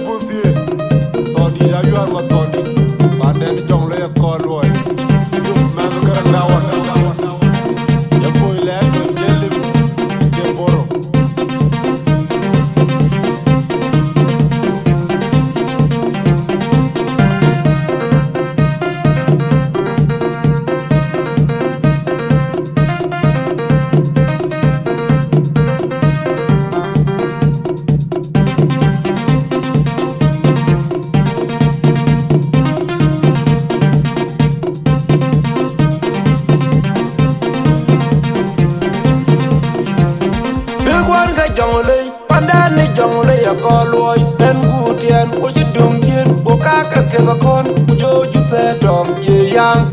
bunti Tony da yuar ma Tony Panen jong le ko loy Yup ma ga ndawan Ya boy le ko jelim ke boro Ko loy en gutien o jidung jin o ka ka ke ga kon jo ju te dom ye yang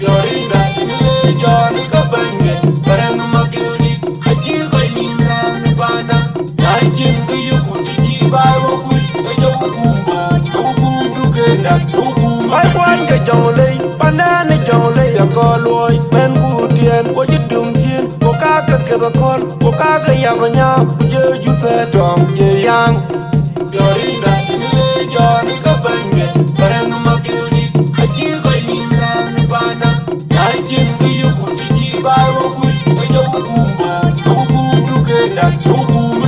yorinda ni joni ka bange barang ma gyuri aji khoi ni na bana ai jin ku yu ku ji ba wo ku jo ku du ke da ku ai kwan ke jong le panda ni jong le ya ko loy en gutien o jidung jin o ka ka ke ga kon o ka ga ya nya jo ju te dom ye yang yorinda ni joni ka bange barang ma gyuri aji khoi ni na bana ai jin ku yu ku ji ba wo ku jo ku du ke da ku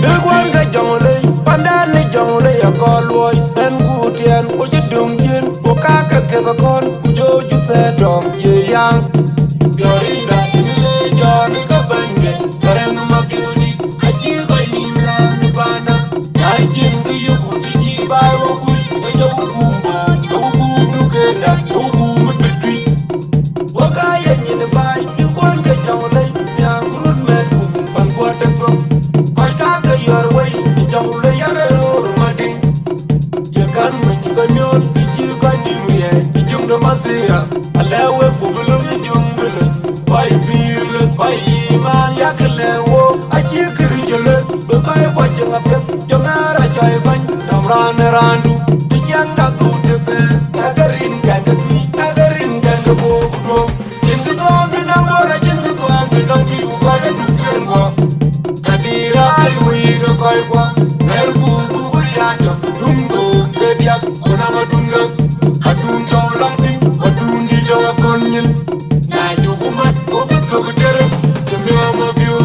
de kwan ga jong le panda ni jong le ya ko loy en gutien o jidung jin o ka ka ke ga kon jo ju te dom ye yang yorinda ni joni ka bange barang ma gyuri aji khoi ni na bana ai jin ku yu ku ji ba wo ku jo ku du ke da ku bitwi wa ka ye ni ne bai yu kwan ga jong le ya gurut me ku pan ko te ko ka ka yor wei jong le ya ro ma ding ye kan me ji ka nyol ji ka ni mu ye jung do ma sira ala we ku bulu jung bulu bai bir le bai man ya ka le wo a ji kri jole be ka ye kwa jang apet jong ara chai ban dam ran randu bi jang da tu de te agarin ka de pi agarin ka de bo do jin do mi na wo ra jin do mi na pi u ka de du ken ko kadira ai wi ga kai kwa ner ku ku ya do dum do ke dia ona ma dunga adun do lang tin adun di do kon nyin na ju ku mat ko bu to tere ke mi ma biu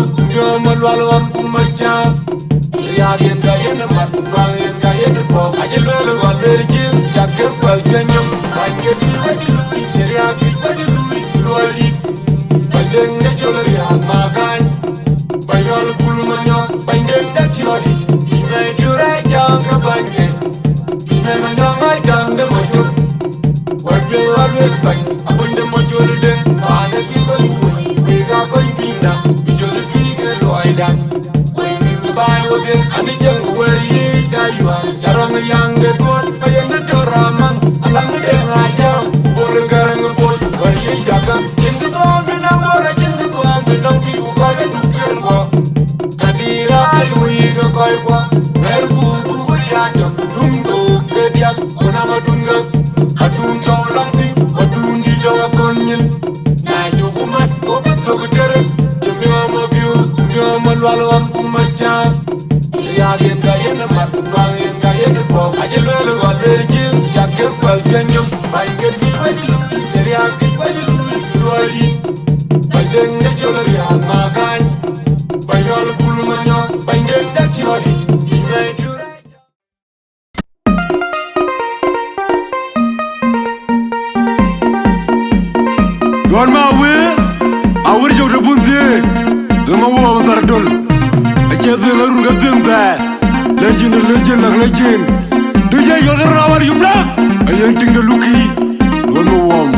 ma lwal wan ku ma cha ya yen ga yen ma ku ga yen ga yen ko a je lo lo wa le ji ja ke ko je nyum ba ke di wa ji lu ni ya ki wa ji lu lo li ba den ne jo le ya ma kan ba yo lu bul ma nyo ba den da ki ro di ni me du ra ja ka ba ke ni me ma nyo ma jang de mo ju wa bi wa lu ba a bun de mo ju le de ba ne ki ko lu we ga ko ni da bi jo le ki ke lo ai da bai wo de ani jeng we yi da yuwa jarang yang de duot ayen de doramang alang de ngaja bol garang bol war yi daga jeng do bi na wora jeng do am de dang bi u ka de du ken ko kadira ai wi ga kai ko wer ku bu ya de dum do ke dia ona ma dunga adun do lang ti adun di do kon nyin na ju ku mat ko bu to tere de mi ma biu ma lwal wan ku ma cha ya yen ga yen ma ku ga yen ga yen ko a je lo lo wa le ji ya ke ko yen nyum ba nge ti wa ji lu de ya ki wa ji lu lo yi ba den ne jo lo ya ma kan ba yo lo bul ma nyo ba nge ta ki ro di ni ne du Gon ma we Awerjok de bunti Dama wo tar dol Ache de la ruga dinta Legend DJ yo de rawar yumla Ayen ting de luki Gon ma wom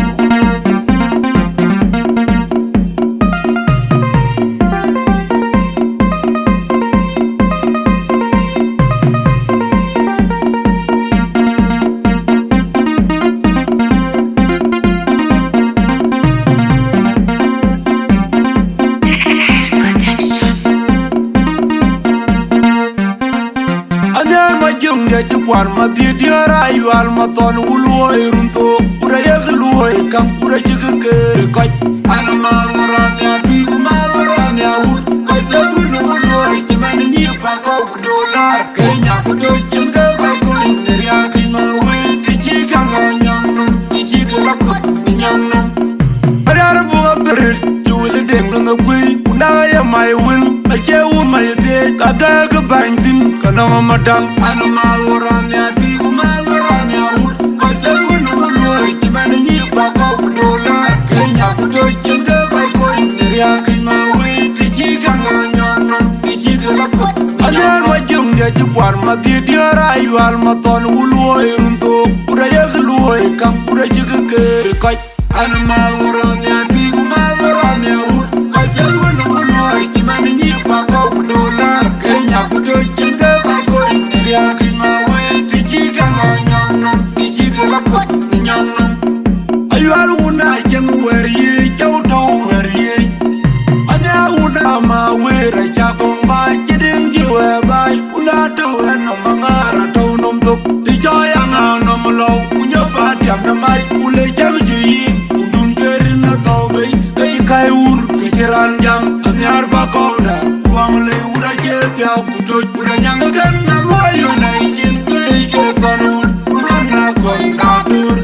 Wan ma di diara ayual ma ton uluo irunto Uda yeg luo ikam uda chigke kaj Ana maluran ya bigu maluran ya ul Kaj beru ni uluo ikimani nyipa kau kudolar Kenya kudo chinga kai kuline na gui una ya mai win a che u mai de ka ga bandin kana madan ana ma woran ya bi ma woran ya u ka da win wo ki man ni ba ko dola kenya ku to jinga bai ko ni ya ki ma wi ki ji ga nyon ki ji ga la ko ajar wa jung de ji kwar ma di di ra ayual ma ton wulwo irunto kuda ya gluwo kam kuda ji ga ke ka ana ma woran ya bi ma woran ya u ka da win wo ki man ni ba ko dola kenya ku to jinga bai ko ni ya ki ma wi ki ji ga nyon ki ji ga la ko nyon ayual una jem weri jaw do weri ana una ma wera ja bomba jidin jiwe bai una do no mangara do nom do di joya na no mlo unyo ba diam na mai ule jam ji undun geri na do be kai ur ke jiran jam anyar ba ko da kuang le ura je ya ku do ura nyang gan na moyo na jin ke tonu ura na kon da dur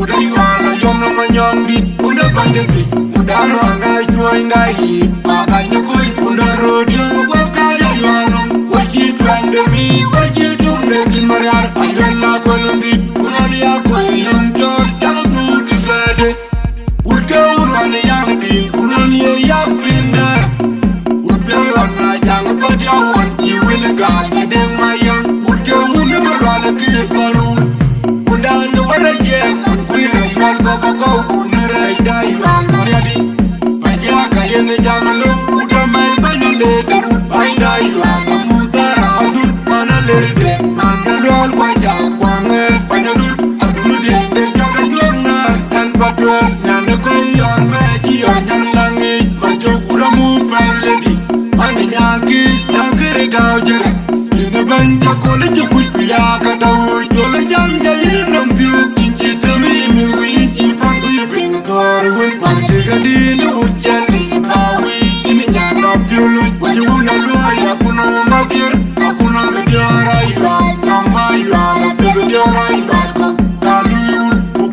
ura yala yom na manyondi ura bandeti ura no anga joy ngai pa ka nyukui ura rodio ko ka ya yalo wachi twande mi wachi tumde kin mariar ayalla kolundi ura ya ko lum jor jagu digade ura ura ni yang bi ura ni yang binda ura ura jang pa dia wan ji win ga de mayang ura ura wala ki karu ura no wara je ura yal go ura dai mariadi pajia ka yen jamalo ura mai banale daru bainda ila mutara adul manale de manalol waja kwange panadul adul de jaga jonna tan patwa nan ko yon me ji yon langi majo ura mu paledi maninyaki nyangere dawjere ina banja ko le ju ya ka daw jole janga yinom tiu inchi tami mi wi chi pangu bring kor wi man de gadi no urjani bawi ini nyana biulu wajuna lo ya kuno magir akuna mediara ira kama ira la mediara ira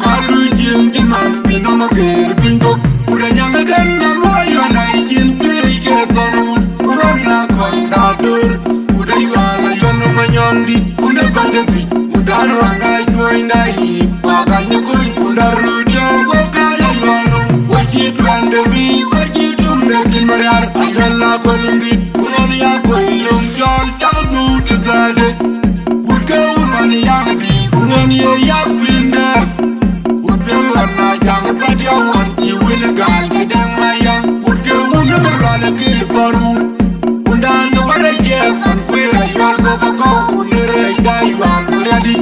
kalu jing man ino magir bingo uda nyanga ganna lo ya na jin pe ke tonu urona konda dur uda yala yono manyondi uda bandeti uda ranga joinda hi paganya koi uda rudio ko kaya yalo wachi twande mi wachi tumde kin mariar ayalla kolundi urani ya koi lum jol jagu digade urke urani ya bi urani ya binda urke urana jang padia wan ji win gal gedang mayang urke urana ki karu unda no waraje kan kwira yal go unere dai wan ready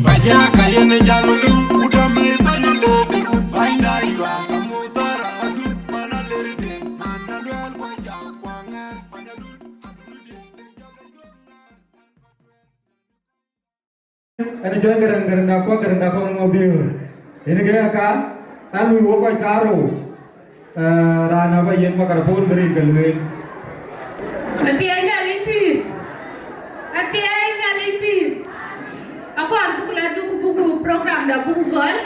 baja kayen jamulu uda me banale biru bainda wan mutara adu manale de manalwal waja kwanga panadu Ada join garang apa mobil. Ini gaya kan? Lalu wakoi karo. Rana apa yen makar pun beri galuin. Nanti aja limpir. Aku antuk ladu buku program da Google.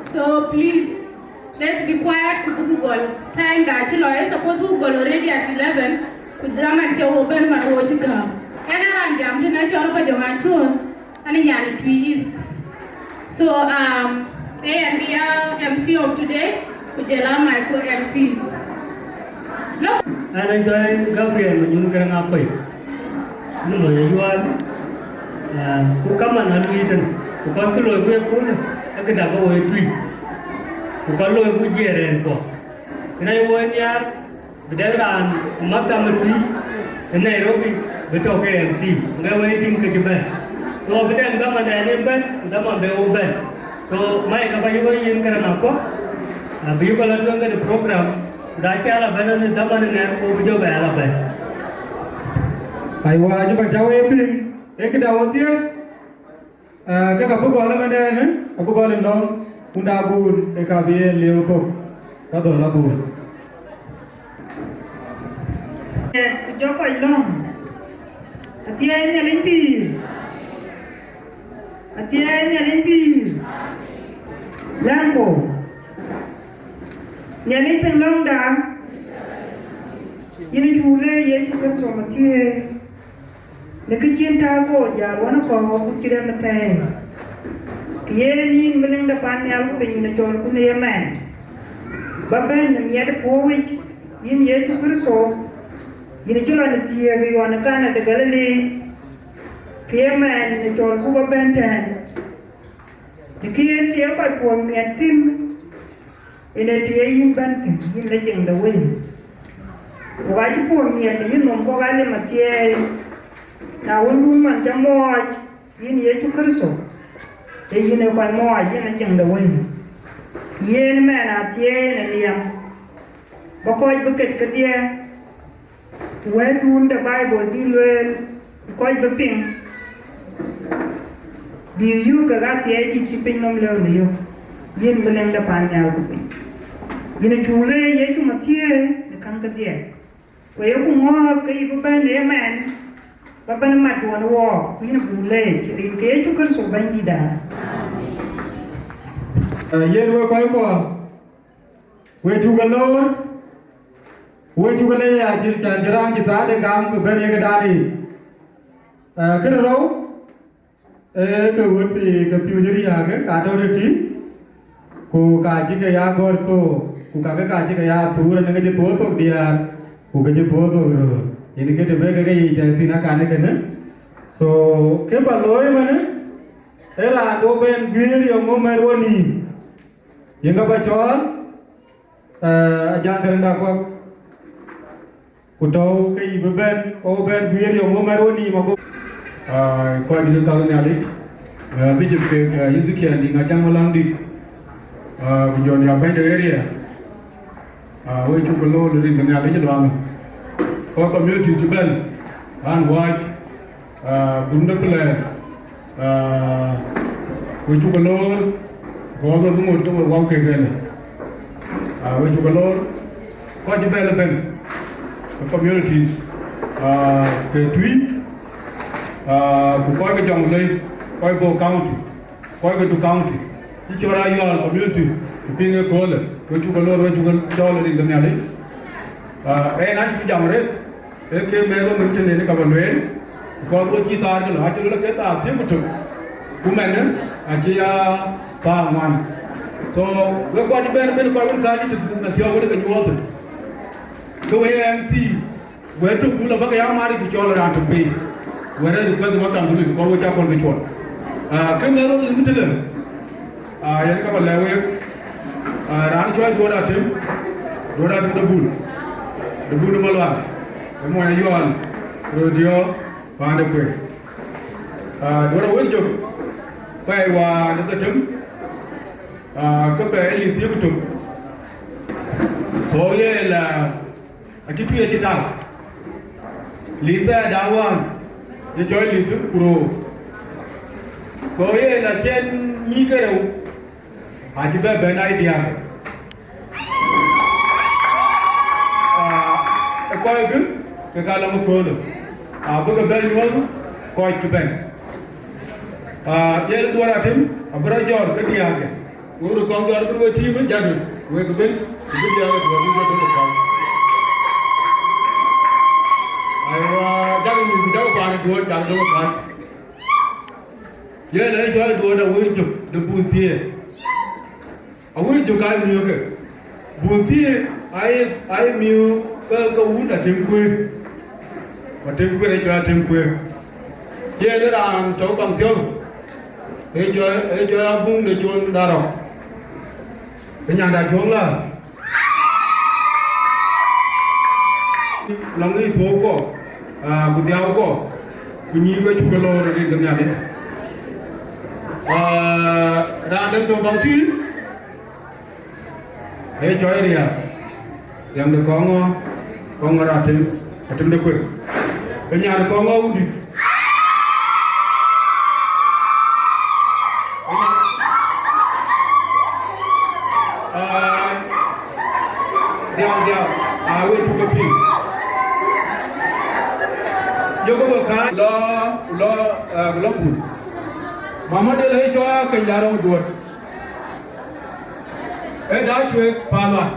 So please, let's be quiet to Google. Time da chilo suppose Google already at 11. Kudraman cewo ben man wo chika. Ena ranjam tina choro pa jongan tun. Ani nyani Twic. So A and B are MC of today. Kujela my co-MCs. No. Ana join Gabriel menjun kerang Akoi. Nulo Ayual. Kukama na luitan. Kukan kulo ibu yang pun. Aku dah kau Twic. Kukan lo ibu jeren ko. Ina ibu yang berderan makam Twic. Nairobi betul ke MC. Enggak waiting ke Jepang. So bedang gaman dah ni ben, gaman beau ben. So mai kapa juga yang kerang apa? Biu kalau tu angkat program. Dah kira benar ni gaman ni aku betul benar ben. Aywa aja berjauh ebing. Kedawat dia. Kakak apa bola mana ni? Apa bola long? Unda bun. Biar leo tu. Kado lah bun. Joko ilong. Atia ini limpir. Lampo. Nyali penglong dah. ini chule ye chukan so matie ne kijin ta go jar wana ko ku chire mate ye ni meling da pan ya ku ni na chol ku ne man ba ben ne ye de po wi yin ye chukan so yin chula ne tie ge wana kana de galale ke man ne chol ku ba ben tan ne kien tie ko po mi tim ine tie yin ban tin yin le jeng da we Wajib pun ni ada yang nombor kali mati, na undu man jamoj, ini ye cukup so, ini kau moj, ini jeng dawai, ini mana hati ni liam, bakoi buket kerja, wedu unda Bible bilwel, bakoi beping, biu kerja di ciping nom leu liu, ini beleng depan nyal kuping, ini cule ye cuma mati, dekat kerja. Vậy cũng ngó cái bên để mà bên mặt của nó quý nó bù lệ chỉ đến kế chút cái số bánh gì đã Yên vừa quay qua Vừa chú gần lâu Vừa chú gần đây chỉ chẳng ràng kita để gam bên cái đá đi cái đó đâu cái vừa thì cái piu jari cái cả đâu đấy chứ cô cả chỉ cái ya gor to cô cả chỉ cái ya thu rồi cái gì to dia Kuocgoor Community rồi, ini kita bekerja di tina kane kene. So, kepa loy mana? Era do ben gwir yang ngomer woni. Yang apa Chol? Ajang kerenda ko. Kutau kai beben, ben gwir yang ngomer woni mako. Koi Gieu kau ni alik. Bijib ke Yuzikian di ngajang malang di. Bijon yang baik dari area. Với chung cái lô để nhà lấy cho đoàn có community chụp bên ăn white bún đất lè với chung cái lô có cái một cái wow kề bên với chung cái lô có chụp bên là bên community cái Twic cũng có cái dòng lên có cái county có cái county chỉ cho ra Ayual community pin cái call với chung cái lô với chung cái Chol đi gần nhà lấy anh chú dòng đấy cái mẹ của mình trên này các bạn luyện còn có chi ta cái loại cho nó cái ta thiếu một chút của mình nữa chỉ ta ngoan so với quan bên coi bên cái gì thì thiếu cái nhuốm thôi cái MC với chung cũng là các cái áo thì cho là làm chuẩn bị với đây có cái tầm du lịch có cái cha con bị chuột cái mẹ của mình trên này vậy các bạn leo Rani Chol Duot Atem the bull number one. The more you all, Rodeo, Panaruu. Duot Awerjok, by one at the gym. Compare in the gym. So, yeah, I keep you at it out. Lita Dawan, the joy little pro. So, yeah, I can eager. I give a bad idea. Akoi Gieu, cái cá lăng khô rồi, Buga Da Angau, Akoi Gieu. Yirol Duot Atem, Awerjok cái dia cái, người Kongor cái team ấy jadi, người cái bên dia cái người cái jadi mình đâu có được Duot chẳng đâu có. Yirol cho Duot Awerjok, the buntie. Awerjok cái miêu cái, buntie, ai miêu cái uốn là trên quê, và trên quê đây cho trên quê, giờ nó làm chỗ bằng xương, để cho bung để cho đa rồi, cái nhà đại xuống là, lòng đi thô có, cụ đeo có, cụ nhí với chụp cái lô rồi đi gần nhà đấy, ra đến chỗ bằng chữ, để cho ai đi à, yang được Kongor Atem được quyền, cái nhà được Kongor đi, đeo, với chụp cái phim, giờ có một cái lo bùn, mà đây lấy cho cái nhà đông Duot, Dachuek Panaruu.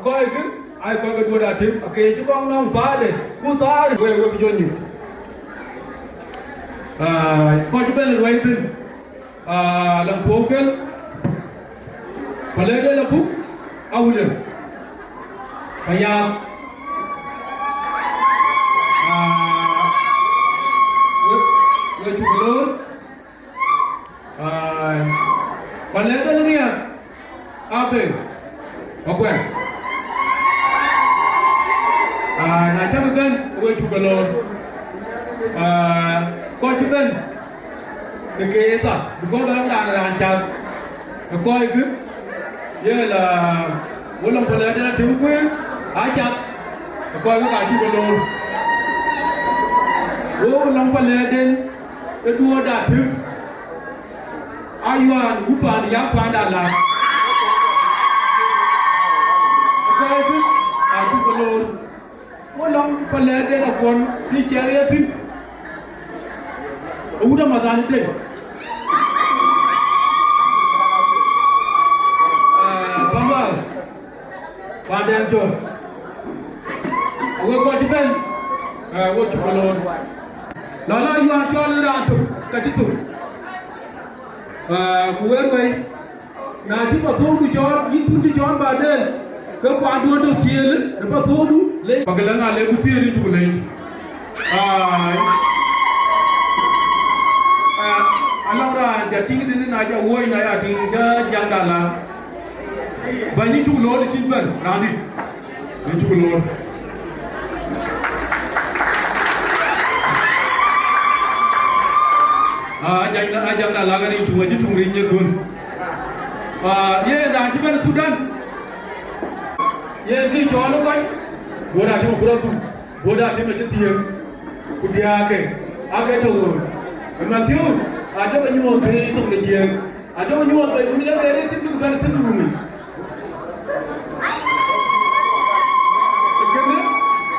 Akoi Gieu ai coi cái Duot Atem Akech chứ con nong phá đấy cú phá đấy quay cái chuyện gì coi chú bên là quay bên làm phố cái phải lấy đây là phúc ao liền bây giờ với chú lớn phải lấy đây là gì à Atem Akoi na chắc bên với chú lớn coi chú bên cái gì có đang làm chào Akoi Gieu vậy là mỗi lần phải lấy đây là thiếu quyền chặt coi cái chú bên mỗi lần phải lấy đây cái Duot Atem Ayual Upan yang pandang lah Akoi Gieu chú bên mỗi lần phải lấy đây là con đi chơi đi thím udah matanya deh Bambal Padang Chol Gue kau dipen gue cuba lor lala Ayual Chol ada tu kat itu gue ruai nanti pas thau du Chol itu du Chol badan ke padu tu kiel lepas thau du le bagaimana le butir itu le alang ra jadi ini naja woi naya tinggal jangdalan banyak tu lor di Cimban rani ini tu lor jangdalan kan itu aja tungrinya kun ye dah Cimban Sudan ye di Chol kan boda cuma kurang tu boda cuma jetiang kudia ke tu Matthew ada penyuap dari itu kerja, ada penyuap dari dunia dari itu bukan itu dulu. Kerana,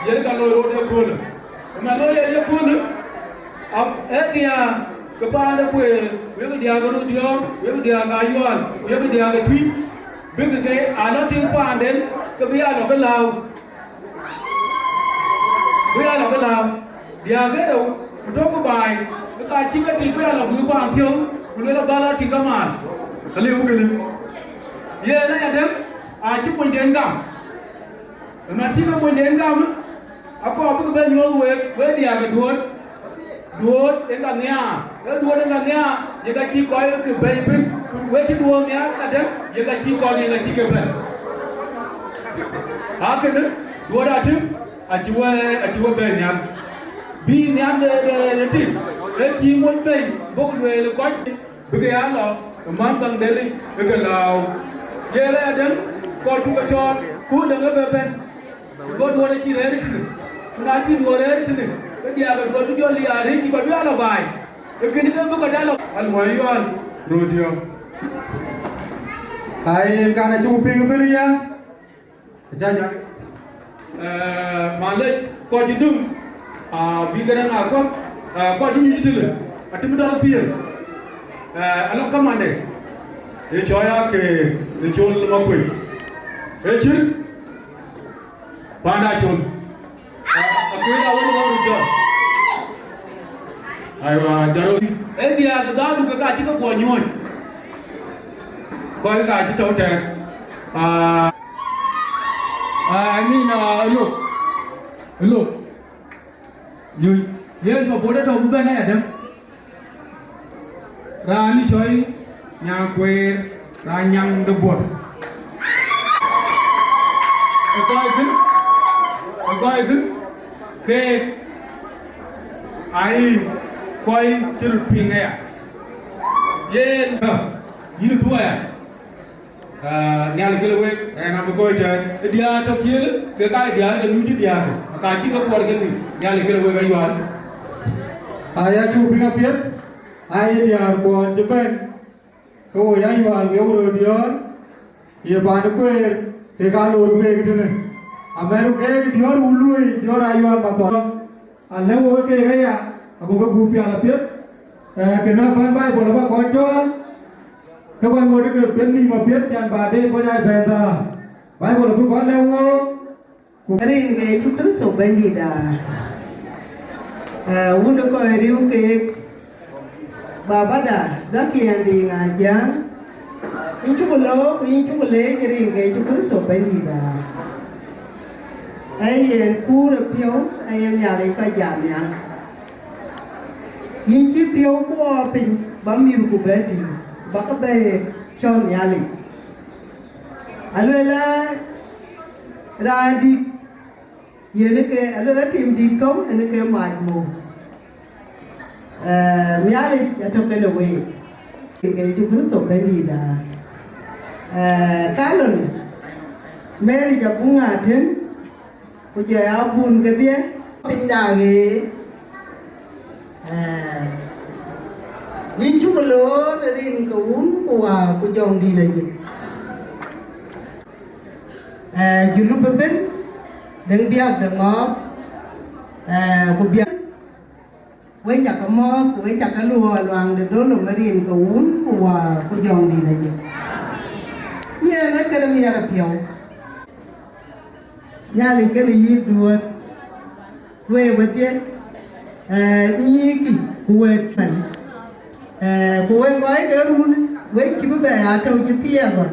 jadi kalau roda pun, kalau dia pun, dia kepada Wieu dia baru Wieu dia Ayual, Wieu dia Twic, begitu alat yang pandai, kebiasaan orang Lau, dia ke untuk kebaik. Cái chỉ cái gì là vừa bằng thiếu, vừa là ba la thì các màn, liu cái liu, vậy đấy em, chúc mình đến gặp, mà chỉ có mình đến gặp, có cái bên nhau với địa cái Duot đến gần nhà, cái Duot đến gần nhà, vậy cái chỉ coi cái bên với cái Duot nhá, cái đấy, vậy cái chỉ coi là chỉ cái bên, cái đấy, Duot Atem, chú bên nhà, bi nhà để tìm chỉ muốn mình bốc về là quách bây giờ là mang bằng đây đi bây giờ là giờ là đến coi chú cái cho cú đừng có bên có đua đấy chỉ đấy là chỉ đua đấy chứ cái dia cái đua chú cho lia đấy chỉ có biết là bài cái này nó có cái là anh hỏi Ayual rồi điều ai cái này chú pin cái gì á cha nhá mà lấy coi chú đừng vì cái này có coi như thế này, Atem dah lansia, alam kaman deh, coya ke Chol Makuach, cir, Panaruu Chol, Akoi Awerjok, aywa jaro, dia dah du ke kaji ke Kuocgoor, kau kaji tahu tak, ini look, Ye ma boda to buba na Adam Rani choi nyang kwe ranyang de bot Akoi Gieu ke ai koi chil ping ya ye yinu tua ya nyal kelewe na mo koi ta dia to kiel ke kai dia de nuji dia ka chi ko por ke ni nyal kelewe ga yuan Ayah cuba ngapiat, ayah dia buat Jepun, kau yang Ayual Wieu dia, ia banyak kuih, sekalor kuih gitu nih. Amerika kuih dia ului, dia Ayual Mapior, ane wo kuih kaya, aku ke grup yang ngapiat, kenapa baik boleh apa Chol, kau yang ngori ke pian ni Mapior jangan badai kau jangan benda, Bible bu ko lewo rin ga chukru so bandi da wundo ko riu ke baba da zaki andi ngaja inchukulo ku inchukule rin ga chukru so bandi da ai kura pio ai ya le ka jam ya yin chi pio ko pin bam yu ku beti ba ka be chon ya le alela radi yene ke alela tim di kom ene ke mai mo miale ya to ke lewe ke ju kun so ke ni da kalon meri ja bunga ten ko je abun ke dia pinda ge nin chu ko lo rin ko un ko jong di le ji julu peben deng biak deng ngop ku biak we chak mo we chak lu loang de do lo marin ko un ku jong di le ji ye na kere mi ara pio nya li ke ni duot we wetie ni ki ku we tan ku we ngoi ke run we chi be a to chi tia gon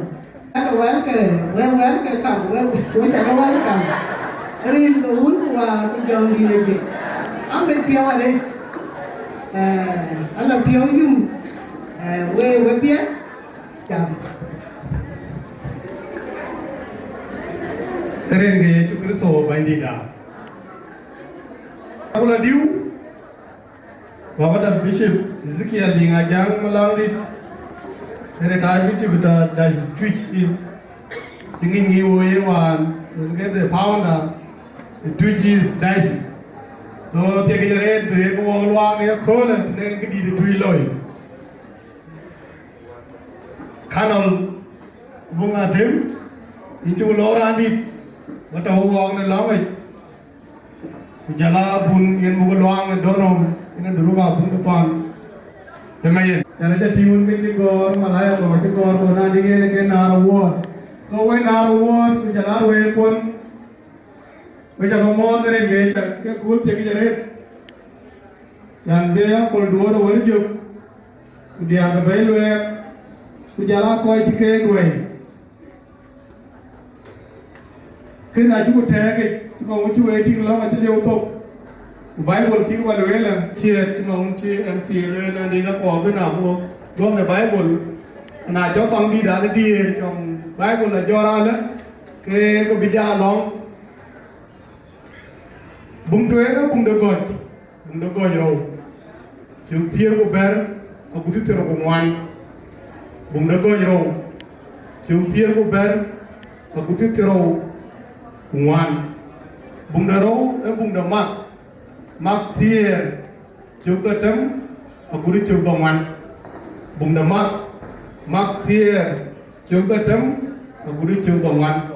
ka wan ke kam we ta ka wan kam rin ko un wa ku jong di le ji am be pio ale ala pio yum we wetie kam Renge chukru so bandi da Akula diu Baba Bishop Ezekiel Lingajang Malangdi Retired Bishop the Diocese Twic is singing you one get the founder the Twic is Diocese so take a red break wall walk near Akol and then get the Twic loy Kanal Bunga Atem into Laura and it what a wong the long Jala bun yen mugulwang donom ina duruma bun tuan Pemain jala timun ke gor malaya ko ke gor ko na dige ke na ro so when na ro ku jala we kon we jala mo ndere ge ke kul te ke jare yan be ko Duot Awerjok dia ga belwe ku jala ko ti ke we kena ju te ke ma wuti we ti la ma ti lew to Bible ki wa le la chi ti ma wuti MC le na ni na ko be na bo do me Bible na cho tong di da di trong Bible là do ra le ke ko bi ja long bung tuwe na bung de goj ro ju tier ko ber ko guti tero ko wan bung de goj ro ju tier ko ber ko guti tero wan bung de ro e bung de mak tier chuk ta tem aguri chuk ta wan bung de mak tier chuk ta tem aguri chuk ta wan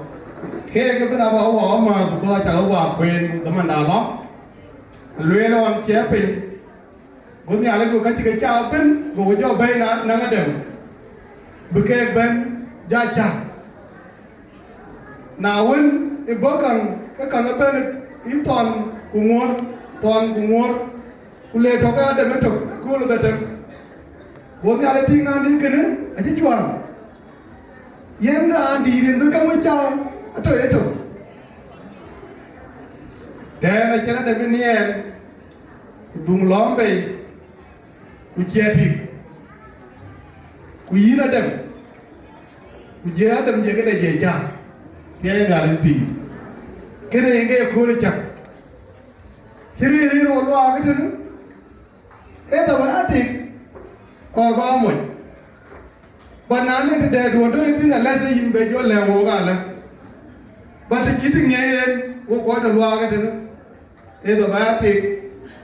ke ke bena ba wa ma ba cha wa kwen ta man da lo lue lo am che pin bo mi ale ko ka chi ke cha pin go jo be na ga dem bu ke ben ja cha na wen e bo kan ka kan ben in ton Kongor ku le to ka dem to ko lo da dem bo mi ale ting na ni kene a chi chuan yen ra di den ka mo cha ato de na chana de ni en dung lombe ku cheti ku yina dem ku je adam je ke de je cha te ga le pi kene nge ko le cha Hiri ro lo aga tenu e da ba ati ko ba mo banane de do do tin na lese yimbe jo le wo ga la ba ti ti nge wo ko da lo aga tenu e da ba ati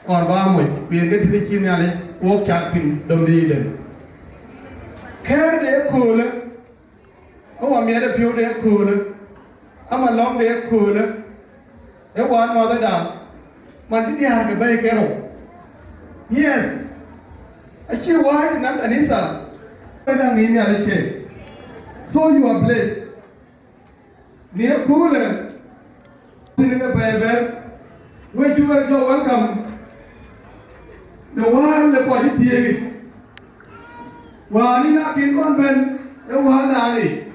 ko ba mo bi nge ti ti ni ale wo cha tin dom di de ke de ko le o wa mi de pio de ko le ama long de ko le e wa no da man ti dia ke bai ke ro yes a chi wa nam anisa na ni ni ale ke so you are blessed near cooler. When you are welcome, the one the quality. While in a king convent, the one alley.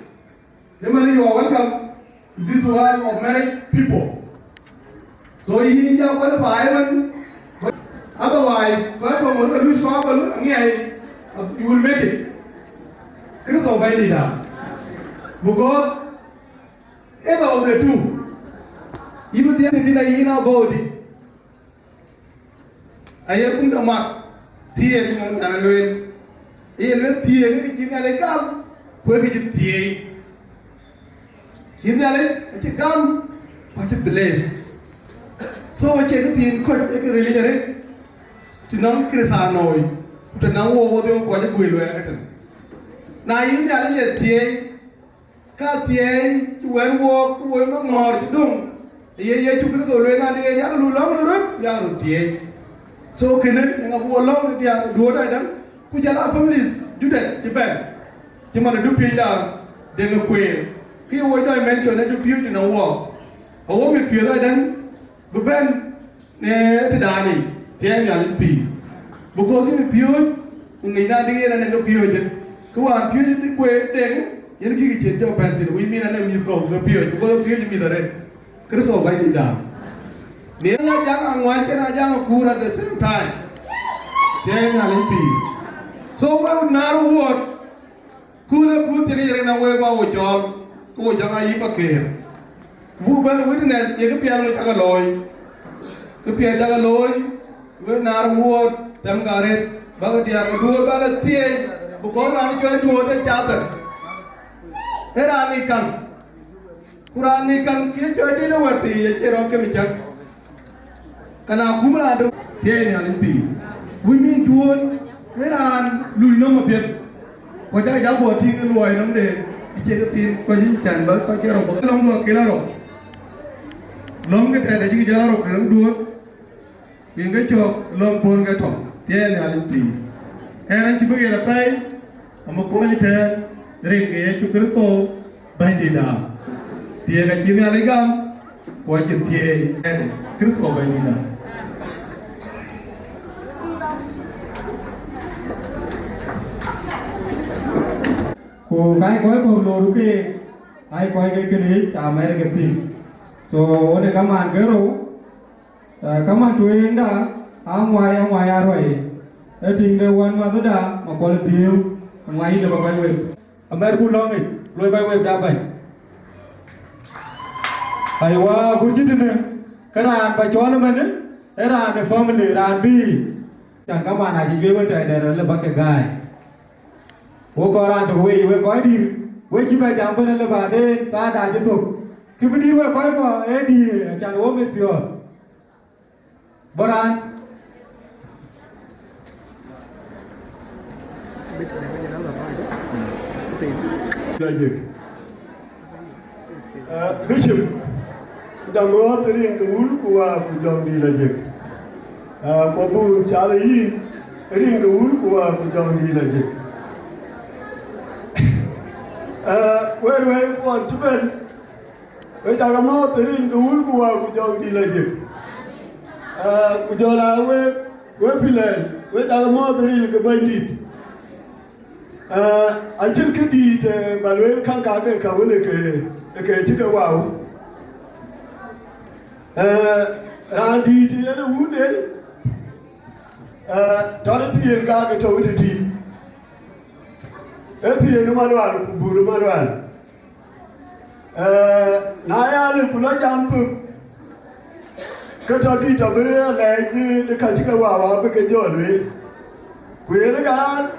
The man you are welcome to this world of married people. So you can qualify. Otherwise, you will make it. Because ever of the two, even the other in our body, I have put a mark, tear and alone. A little tear, in a gum, where is it tear? In the gum, what a place. So I check it in court, a religion. To non Crisano, to now over the Akoi Gieu. Now you tell me, Tia, Katia, to when walk, to when more to do. Ye to Chris Olena, the Yalu Yalu Tia. So can it and a war long with the Duot Awerjok, which allow families do that, Japan. Jimana do pay down, then a queen. Here, what I mentioned, I do beauty in a war. A woman pure then, but then, near to Danny. Tiang pi, because in the pure, we not again and a pure. Go on, pure the way, then you give it your panty. We mean and you go the pure, because pure to be the red. Crystal by the down. Near young and one can a young cool at the same time. Tiang pi. So, well, now what? Cooler cool together in a way about job, go Janga care. Who better witness, you can be able to Agaloy. The Pietagaloy. We now ward Tamgaret, Agutyar, do about a tea, because I'm going to order charter. Here I come. Kurani come, get your dinner with the Cherokee Kemichak. Can I come out of Tian? We mean to one, here I Louis Nomapet. What I have what in the Loy Day, Chegatin, Quajin Chamber, Quajero, Long Kilaro. Long at the Jigaro, and do it. We get your long bone get up, and I keep a pay. I'm a quality drink a chucreso, bind it down. Tia Kimaligam, watch it tea, and Crisco bind it down. Cô cái gói cô lô đúng kì, ai coi cái này, chả mấy cái gì. So, để các bạn cái rồi. Các bạn chú ý đã ngoài rồi thì đều quan mà tất đã mà có được tiêu ngoài là bà quay web ở mấy khu long này lôi quay web đã vậy ai qua cũng chứ nữa cái đàn bà chó nó mình ấy cái đàn để family đàn bi chẳng các bạn này chỉ với bên này là bắt cái gai bố có đàn được với gói đi với chỉ phải chẳng bên là bà đây ta đã tiếp tục khi mình đi với gói mà ấy đi chẳng ốm hết rồi Boran. Bishop, Dango, Ring the Wool, who are John D. Logic. Pobu Charlie, Ring the Wool, who are John D. Logic. Where we want to bend, we talk about Ring the Wool, who are John D. Logic. Kujola we pilen we ta mo dri ke bandit a jil ke di de balwe kan ka ke ke ti ke wa randi di ne wude tole ti yen ka ke to wude ti e ti ne malwal ku buru malwal na ya le kula jampu Kataki Tabea like the Kachikawa, because you're way. Queer again,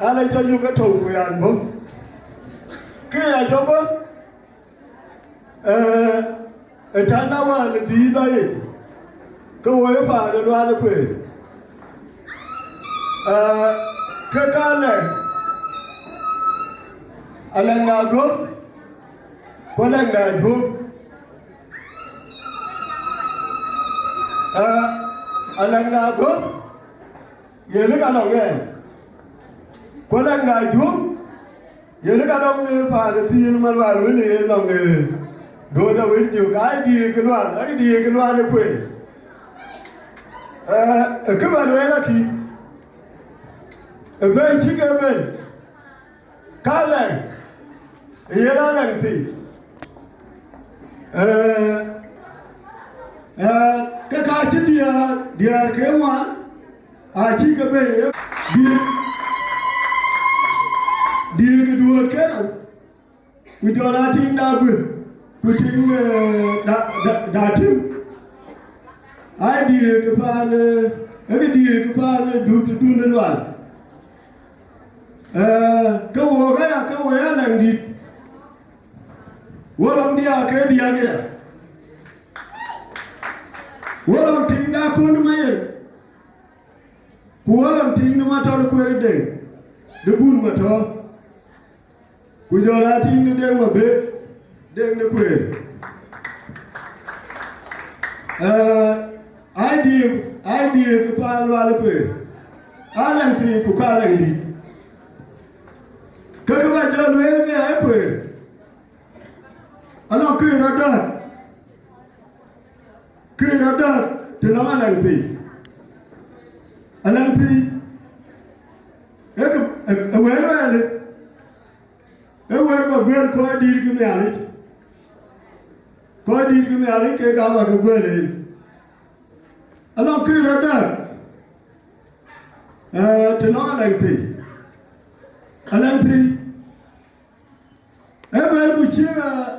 and I tell you a talk with Anbo. Kaya Joba a Tanawa, the Dida. Go away, father, rather quick. Kakale Alanga go, Polanga go. Alanga go, you look along there. Colanga Jum, you look along the father, Tin Malwa, really along Duot Awerjok ai đi cái loa nó quê cái bạn nói là gì bên chỉ cái bên cá lạnh yên là lạnh thì cái cá chết đi cái mà chỉ cái bên đi cái duot cái nào bây giờ là tin đã bự bự tin đã tin ai đi cái phan du nó loạn cái wo làm đi wo làm đi cái đi cái wo làm tin đã con mày wo làm tin nó mà tao quên đấy để bún mà tao bây giờ là tin nó đem mà bê đem nó quên ai đi cái phan loạn quên ai làm thì cũng cả làm đi các bạn giờ nuôi cái ai quên anh cười ra đó thì nó làm gì anh làm gì cái quên rồi cái quên mà quên coi đi cái mẹ ấy cái cả mà cái quên này anh cười ra đó thì nó làm gì anh làm gì em bên của chị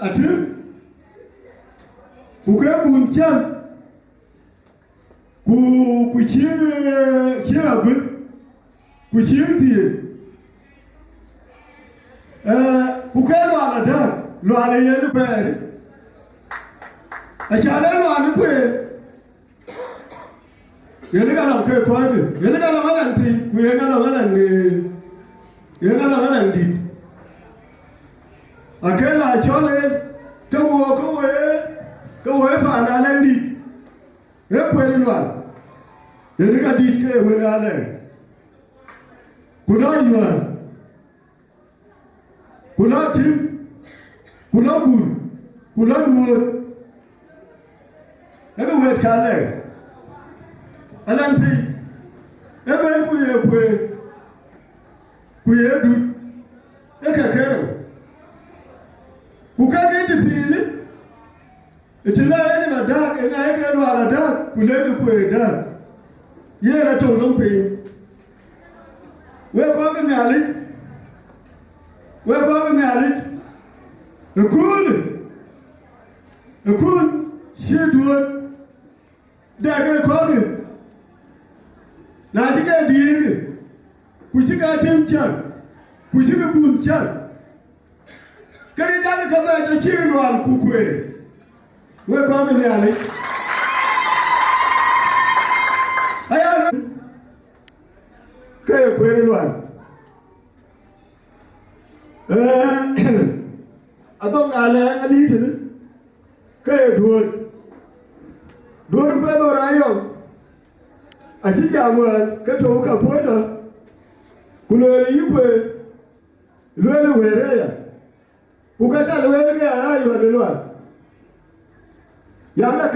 Atem của cái buồn chân của chị Agutyar của chị gì của cái loa là yên bề chả lẽ loa nó quê yên cái làm quê coi kì yên cái làm cái làm gì của yên cái làm gì cái là cho lên cái phản là lên đi hết quên đi luôn để cái đi cái quên là lên của nó nhiều của nó tím của nó buồn của nó đuôi cái quên cả lên anh làm gì em bên quên đút cái rồi kuka ke tifili itila ene na dak ena eke no ala dak kulege kwe dak ye na to lompe we ko be nyali ekul she duot dage ko ke na dike diye kuchika temcha kuchika buncha cái đó là các bạn chỉ đoàn cụ quê, quê con bên nhà đấy, ai cái quê đoàn, tôi nói là anh đi thế, cái đuôi quê đồ này không, anh chỉ chào mừng cái chỗ cà phê đó, cô nói như quê, quê là quê đấy à. Ukata lewe ke ayo lelwa yanga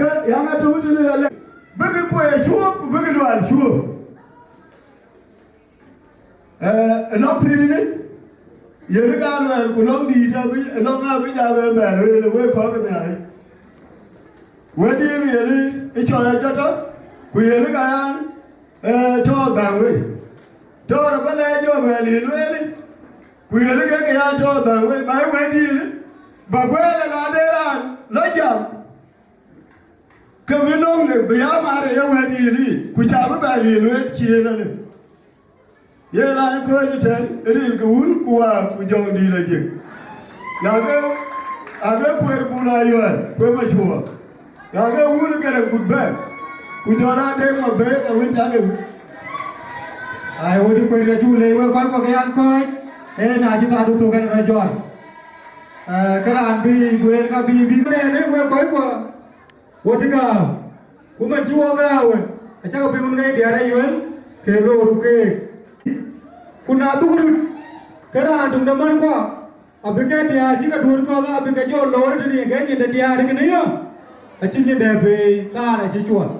tu tu le bigi ko chuo bigi lwa chuo no pini ye ga lwa ko no di ta bi no nga bi ja be be le we ko ke ai we di ye cho ya ta ku ye ga yan to ba we to ba le jo be le we are going to get out of the way by way, but where another Lajam come along the Biamara Wadi, which are a value, children. Yet I encourage you it is good, who are with your dealer. Now, I go where Buna, where much more. Now, I will get a good bag. We don't have a bag, I went down. I would put the two labor Akoi na chúng ta đủ tuổi cái rồi cái đàn bi quên cả bi cái này quên coi của thì cả của mình chưa cao chắc là bi mình cái địa đây vẫn kề lô đủ kềคุณนาตุกุลกระดานถุงน้ำมันกว่า abika dia jika dur ko la abika jo lor ni ga ni dia ri ni yo a chin ni de be ta na chi chuan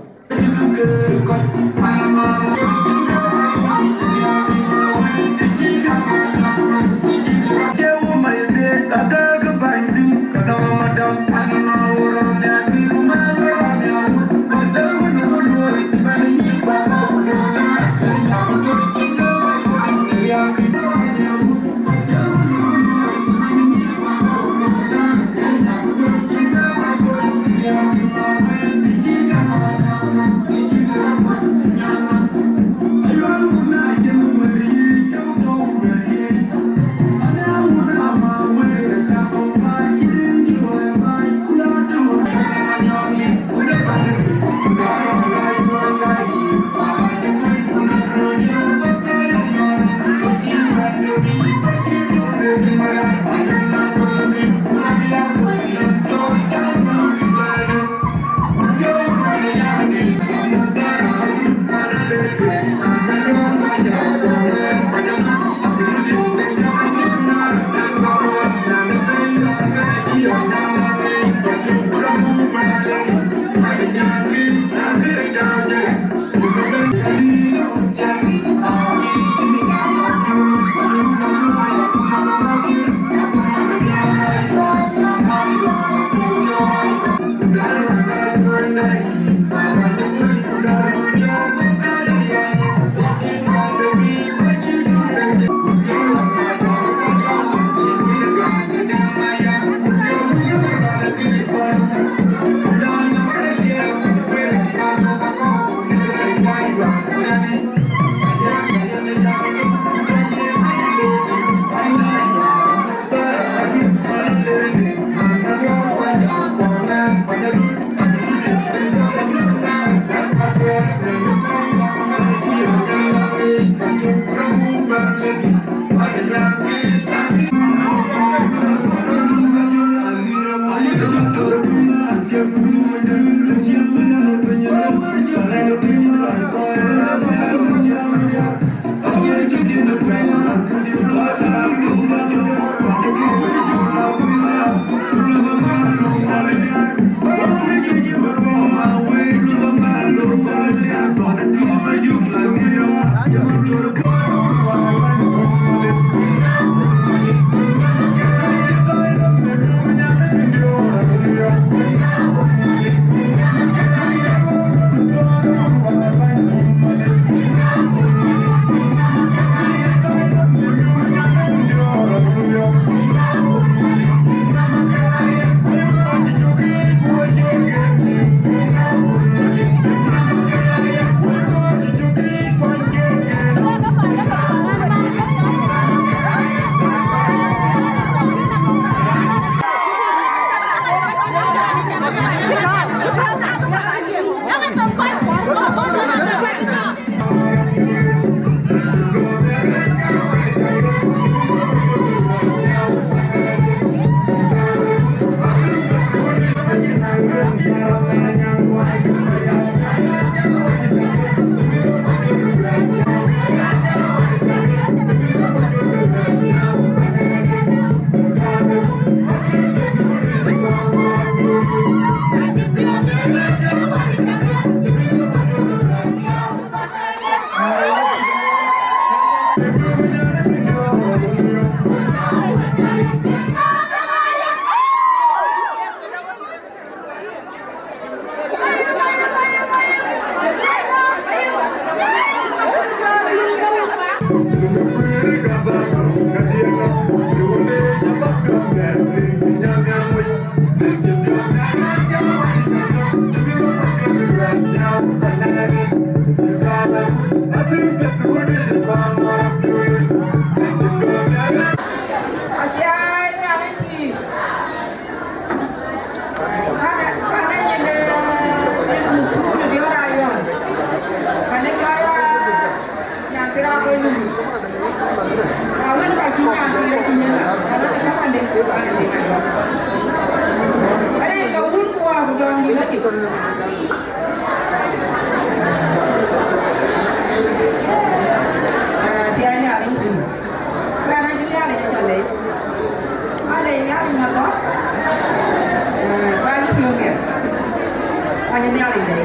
anh em đi đấy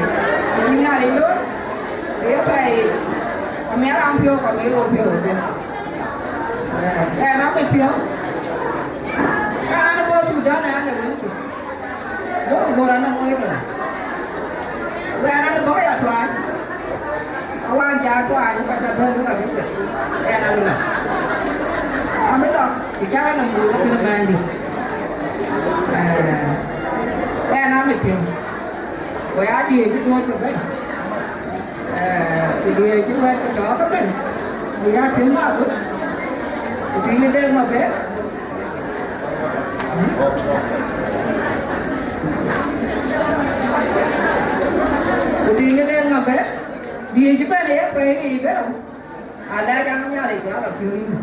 nhưng nhà đi luôn thế phải mấy ông phiêu còn mấy đồ phiêu rồi nó phải phiêu anh có Sudan này anh được bố bố nó mới rồi bây giờ nó có cái thoại quan gia thoại nhưng mà thật hơn cũng là cái chuyện em ăn luôn à biết rồi thì chắc là người nó kia về gì em ăn được nhiều với ai gì cái thôi được đấy thì về chứ về cái chó các mình vì ai tiếng nào cũng thì cái đêm mà bé thì cái đêm mà bé vì chứ bé này bé thì bé đâu à đây trong nhà này đó là phim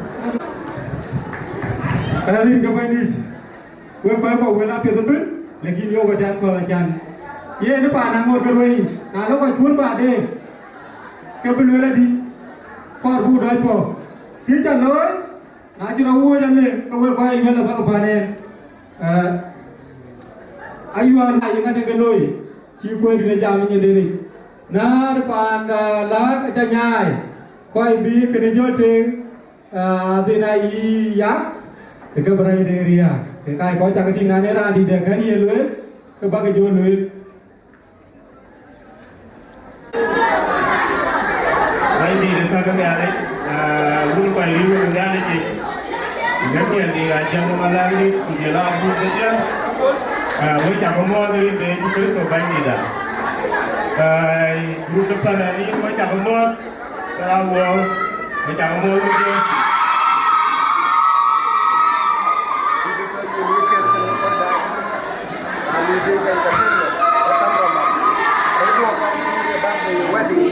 Kali kembali, gue bawa gue lapis tu pun, lagi ni orang dah kau ajan. Ye ni pak nangor kerway, kalau kau cun pak deh, kebelu lagi, korbu dah po. Kita loy, nak cakap uang jangan le, kau buat ini lah bapa pane. Ayual yang ada keloy, cipu di jam ini diri. Nar pan lar aja nyai, kau bi kena jodoh, dinai yak. Cái brai dari ya, cái có chắc cái này ra đi để cái gì luôn, cái bác cái luôn. Đây thì được các nhà đấy, luôn phải đi với nhà đấy chị. Các nhà thì chẳng mà làm đi, chỉ là vui thôi chứ. Với chẳng có mua thì để chúng tôi số bánh gì đã. Luôn tập này đi với chẳng có mua, tao mua, với chẳng có mua luôn chứ. Dinka Entertainment and Productions. Wedding.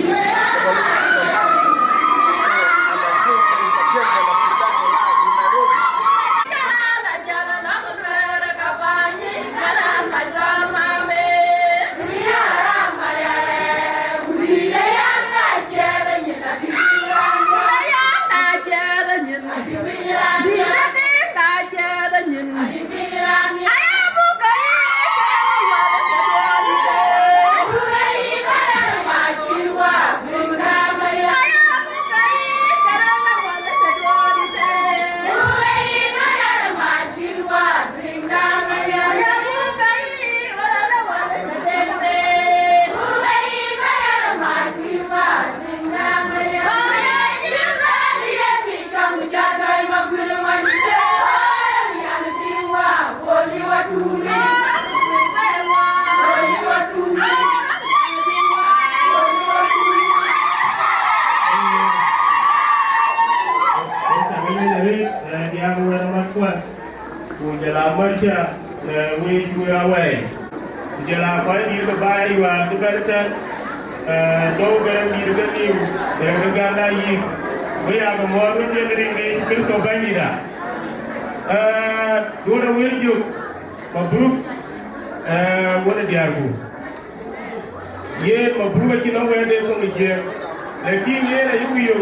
We away. Jela koi ni ke bai wa tu berten do berang di dekat ni yang negara yi we aga mo we je ring ni kir so bai ni da do na we ju mabruk wona diarbu ye mabruk ci no we de ko ni je le ki ye na yu yu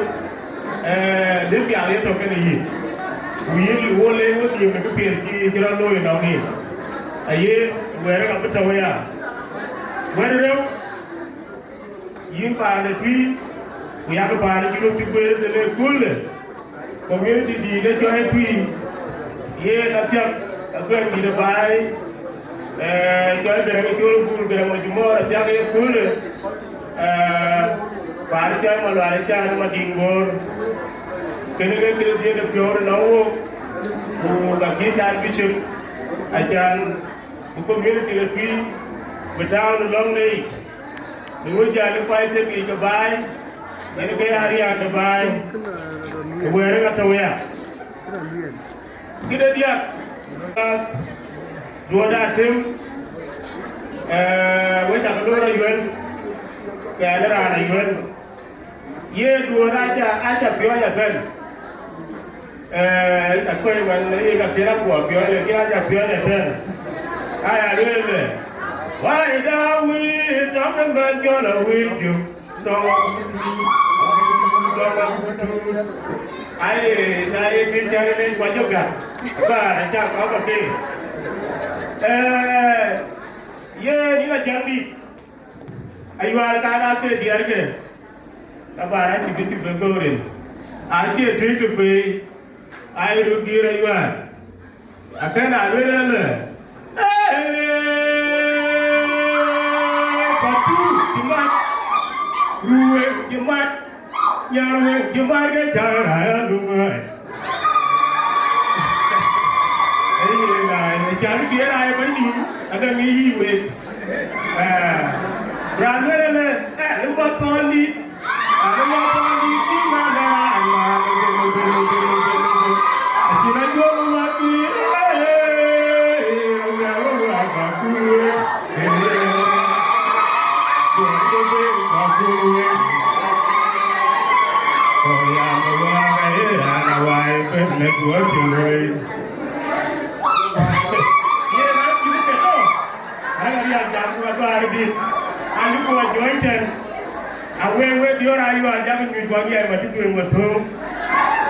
de bi ale to ke ni yi wo le wo ni me ke pe ci ra lo no ni aye where ka pita waya where yin pa le fi ya ka pa le kilo fi where de le kul community di le jo he fi ye na tia ka ni de bai jo de re ko kul de mo ju mo tia ke kul pa le ja mo la le ja ma dingor kene ke de de pure no ko ka ki ta bishop ajan the community that we down along the age. The wood yard fight the buy, and the area to buy, the wearing at the wear. Get a dear. Duot Atem, which I go to you, gather on you. Ye Duot Awerjok Pure again. Akoi when they got there up, Pure again. I really. Why do we talk about your Wieu? I been telling what you got. But I can't come again. Yeah, you are Jambi. Ayual kana ke Dergel. Kabara tibi begorin. Ake take pay. I rugi Ayual. Akan alwele. Patu jimat. Ruwe jimat. Yarwe jimat ke cara dungai. Jangan kira ayah beri, ada ngiyi weh. Berada le, lupa toli, di mana Allah. Kita jual mati, Aku buat jointen, aku dior Ayual jangan nyuci ayam mati tu yang betul.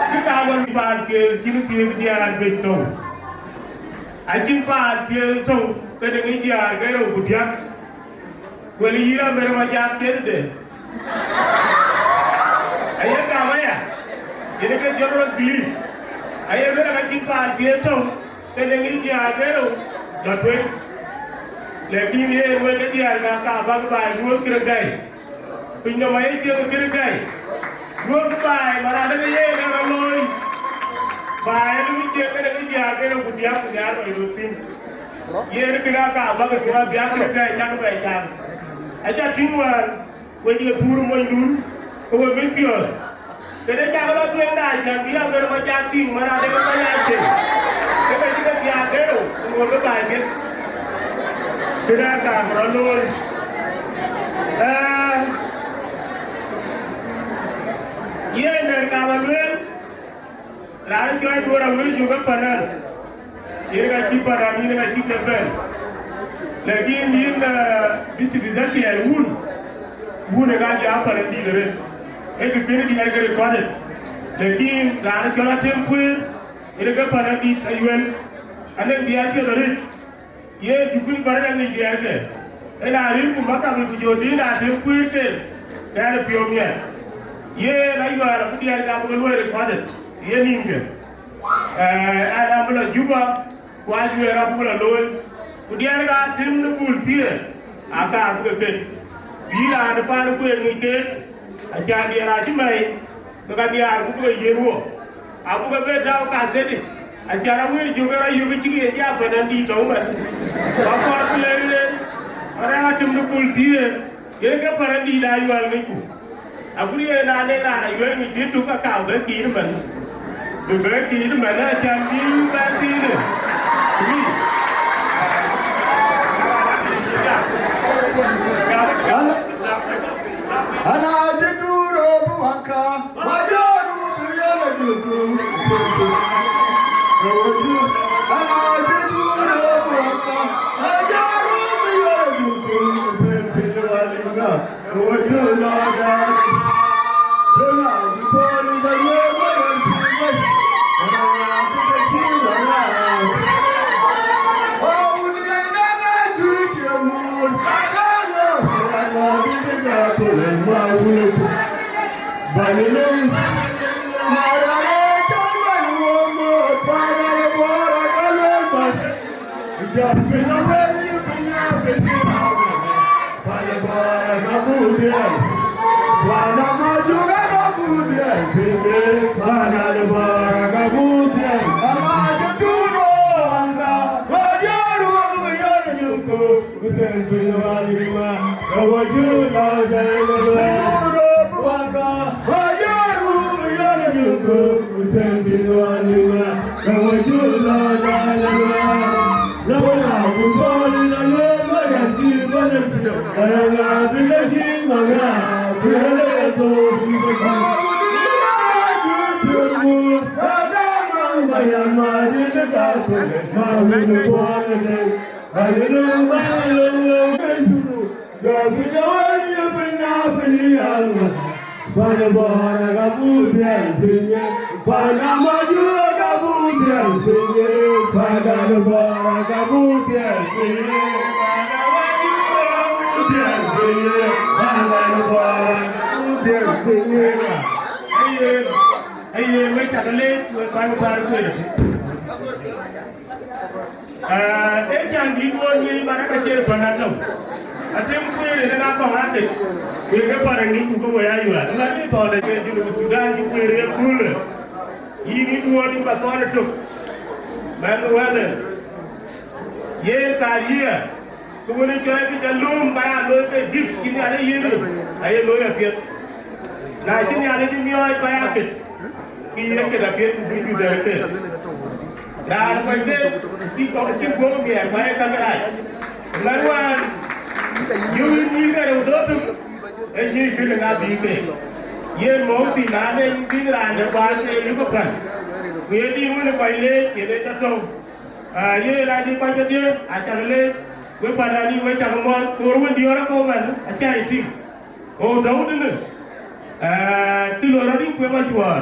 Kita awal dibaat ke kini dia betul. Ajin baat dia tu kadang dia kira Agutyar. Kuliah bermacam kerde. Ayah kau ya, ini kan jorok geli. Ayah berajin baat dia tu kadang dia kira Dachuek. Lekin ye wele dia ka bag bai wo kirgai pinyo mai dia kirgai wo bai marada ye na loi bai lu je ka dia ke ro dia ro rutin ye ni kira ka bag dia kirgai jang bai jang aja tingwan wo je tur mo ndun ko wo Mapior kede jagala tu enda jang dia ber ma jating marada ka ya je ke dia ke ro wo bai ke Kita akan berlalu. Ia dari kawan Wieu, lalu join dua orang Wieu juga panar. Ini ngaji panar, ini ngaji kebel. Lagi ini bisa kiai Wieu ngaji apa nanti leh. Itu kini dia kerja kuat. Lagi lalu join Atem Wieu, ini ke panar di Ayual. Anak dia kerja. Ye dukul barang ni dia ke, hari tu maka berjodi na Atem Wieu ke, ada piomnya. Ye Ayual dia kamu keluar kuat, ye ningke. Ada mula juga, kuat Wieu rapu mula loy. Dia ada Atem nubul tiada, agak aku ke. Bila ada Panaruu ni ke, ajar dia rajin mai, dekat dia aku ke Yirol. Aku ke tahu kaset. Acara Wieu juga Wieu begini dia apa nanti tahu mas. Bapa aku leleng, orang Atem nubul tiada. Ye ke parandi Ayual ni ku. Aku dia nana Wieu ni dia tu kau berkini mana. Berkini mana janji berkini. Ana aduro buaka, majaru tuyala juku. Ana aduro buaka, majaru tuyala juku. Pilwalinga, kuocgoor. Dona dipoli baye bayan sumai. Ana kupechila. Oh unina na jukiamur. Balilung, marane jalan umur, panai bora kalombat. Japina beli panai bora Agutyar. Panai maju Agutyar, panai bora Agutyar. Amaju dulu angka, majaru Awerjok, kucing pinjauan lima, Kuocgoor Panabora Agutyar pinye, Panamaju Agutyar pinye, Panabora Agutyar pinye, Panamaju Agutyar pinye. mấy chặt lên rồi quay một vài người để chẳng đi đua như mà đã chơi phần ăn đâu Atem quê này nó còn ăn được quê cái phần này cũng có người ai vậy là cái thọ này cái South Sudan cái quê này cool ý đi đua đi mà thọ được mà nó vậy ye cái gì cũng nên chơi cái lùm bà lôi cái dip cái này là gì rồi ai lôi là phiền này cái này là cái nhoi bà cái cái là phiền đi du lịch cái đã phải biết đi có cái gỗ nghề phải cái này là quan như cái đầu đó được cái gì cái là bị cái ye mong thì là nên đi làm được bao nhiêu lúc cần ye đi muốn phải lên thì để cho trông ye là đi phải cho dia chẳng lên với Panaruu với chẳng mòn tôi muốn đi ở đâu mà chạy đi ô đâu nữa từ lúc đó đi quay mà chùa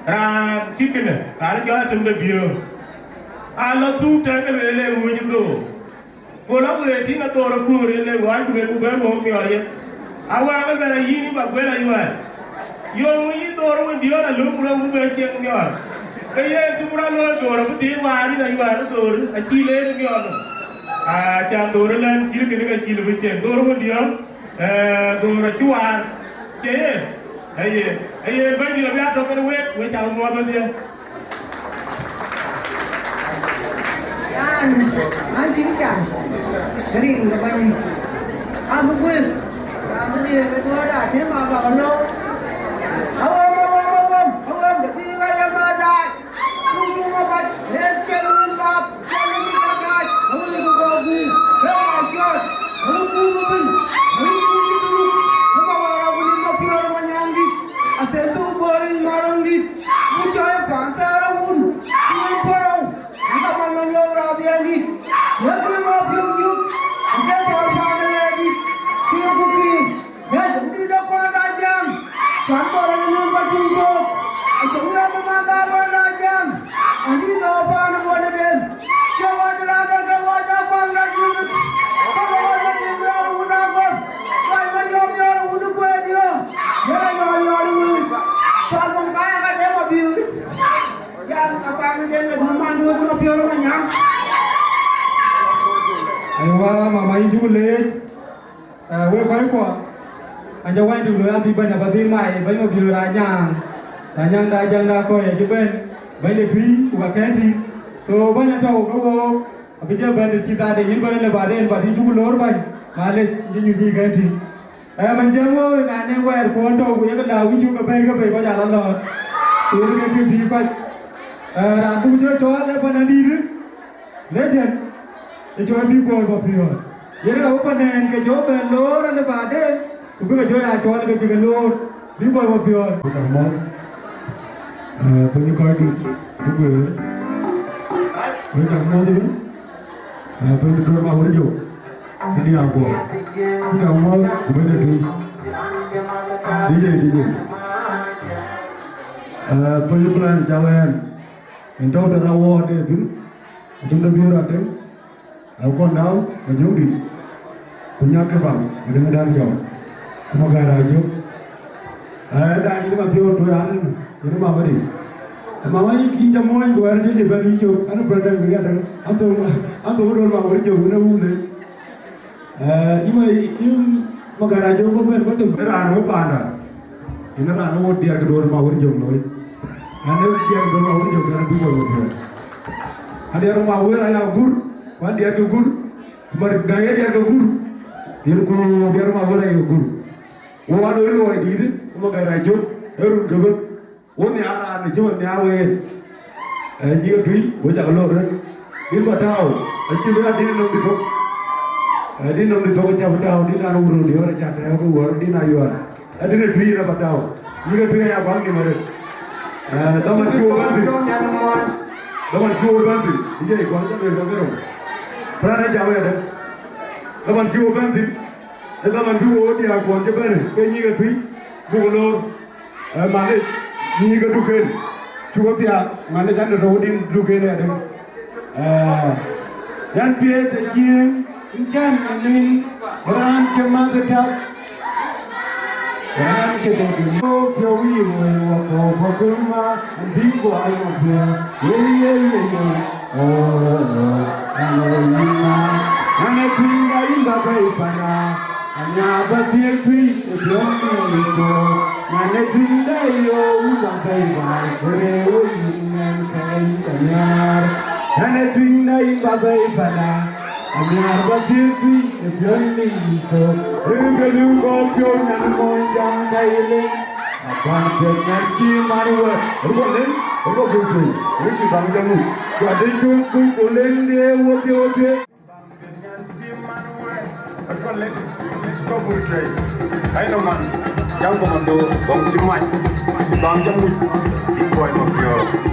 ra cái này cái cho chúng ta biểu lo thu trái cái này là vui chứ cô lắm người thì nó tôi là cô rồi là gọi người cô bé không hiểu gì cái này gì mà quên là như vậy yêu người tôi rồi điều là lúc là cô bé chưa hiểu cái gì chúng ta nói tôi là cái tiếng hoa đi là như vậy nó tôi chỉ lên hiểu chẳng tôi lên chỉ cái chỉ là cái tôi rồi điều tôi là chú à chế ấy bây giờ bây giờ cái web với chào mọi người anh chính chẳng cái gì cũng vậy anh không quên anh đi cái tôi đã thế mà vào đâu ông được đi ngay ra mà đại chúng nó phải lên trên bắp trên cái cái ông đi có gì thế mà chơi ông đi mà vào đi mà phiền mà nhang đi Atem tu beri marang di muncul kantor pun tuan perang kita mengenal rabian di nanti Mapior juga kita bersama lagi kita bukti ya jadi dapat rajang kantor yang bertujuh semua teman-teman rajang ini dapat buat den jawab rada jawab dapat rajang kalau ada timur udapan kalau menyamar uduk dia Salmon kaya kan dia Mapior. Yang apa dia berman dua Mapior banyak. Aywa mama ini juga leh. We kau apa? Anja wan dulu ambil banyak batin mai, banyak Mapior rajang dah kau ya cuman banyak pi, bukan kanti. So banyak tahu kau. Abi dia banyak kita ada ini banyak lebaran, batin juga lor banyak. Malah jadi kanti. Mình chơi ngồi nãy nay quẹt cuốn đầu của những cái ví dụ cái bê có giả là từ cái kia đi quay làm cũng chơi cho lấy phần đi đấy lấy tiền để cho BIGBOY Mapior vậy là phần này cái chỗ bên lố nó vào đấy cũng cái chỗ là cho cái chuyện lố BIGBOY Mapior cảm ơn tôi như coi được cái người với cảm ơn đấy tôi được đôi bao nhiêu cái đi học của cảm ơn của bên đây DJ tôi giúp lên chào em đâu là rau để đứng chúng ta biết là thế con đau và dấu đi punya cái bằng đừng đang nhỏ mà gài đại giúp đại đi mà thiếu tôi ăn thì nó mà đi mà mấy khi cho môi của anh chứ gì bên đi chụp anh nó bên đây người ta anh tôi đôi vào với chụp nó u lên nhưng mà cái này chúng có bên có từng cái đàn với bàn à thì nó là nó một điệp cái đôi màu với dùng rồi anh nếu điệp cái đôi màu với dùng thì nó BIGBOY Mapior anh điệp cái màu với lại là gur anh điệp cái gur mà gaya điệp cái gur thì nó cũng điệp cái màu với lại gur ô anh ấy rồi đi đấy mà cái này chút ở rừng cái bên ô nhà anh này chứ mà nhà về như cái túi với chả lột đấy đi vào tao anh chưa biết anh đi đâu đi không đi nông đi thôi chào tao đi nào uống đi orang chặt tao cũng uống đi nào uống đi cái free là bắt tao như cái free nhà quán gì mà được tao mà chua bán gì tao mà chua bán gì đi cái quán cho người có cái đâu phải là chào vậy đấy tao mà chua bán gì tao mà chua đi học quán cho bên này cái như cái free mua lô mà đấy như cái duken chua thì mà nó chẳng được đâu đi duken này đấy yan pie te kia Injan anin ran chemagatak ran chedodin o pyowi wo ko boguma andiko ayobya ye oh anolima ane pinga inga bai pana anya batie tui ebyomi ko ane pinga yo uga bai bai kore o inen kai kanyar ane pinga inga bai pana Anyar batie tui ebyomi ko ebelu ko pyo nan mo jang daile apan pengaji marwa rulen rugo buku rugi bangjamu jadi jungku kulen dia wopi pengaji marwa rulen ko buku ai no man yang komando bang jimai bangjamu BIGBOY Mapior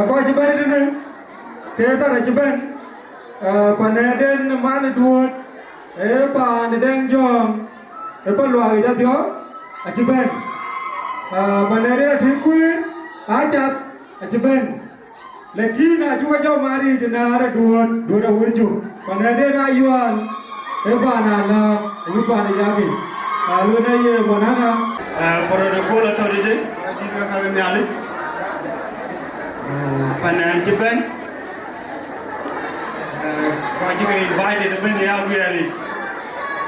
Coi chị bên đây nè, thế ta là chị bên, còn này đến mà nó đuột, bà này đang giòm, bà loài người ta thiếu, chị bên, mà này đến là thiên quyến, á chặt, chị bên, lakini ajuka jauh mari jenara Duot Awerjok. Panade na Ayual, bana na bana yagi. Lalu na ye banana. Protokol authority jika kami nyali. Panen Japan. Kau jika invite itu pun dia biari.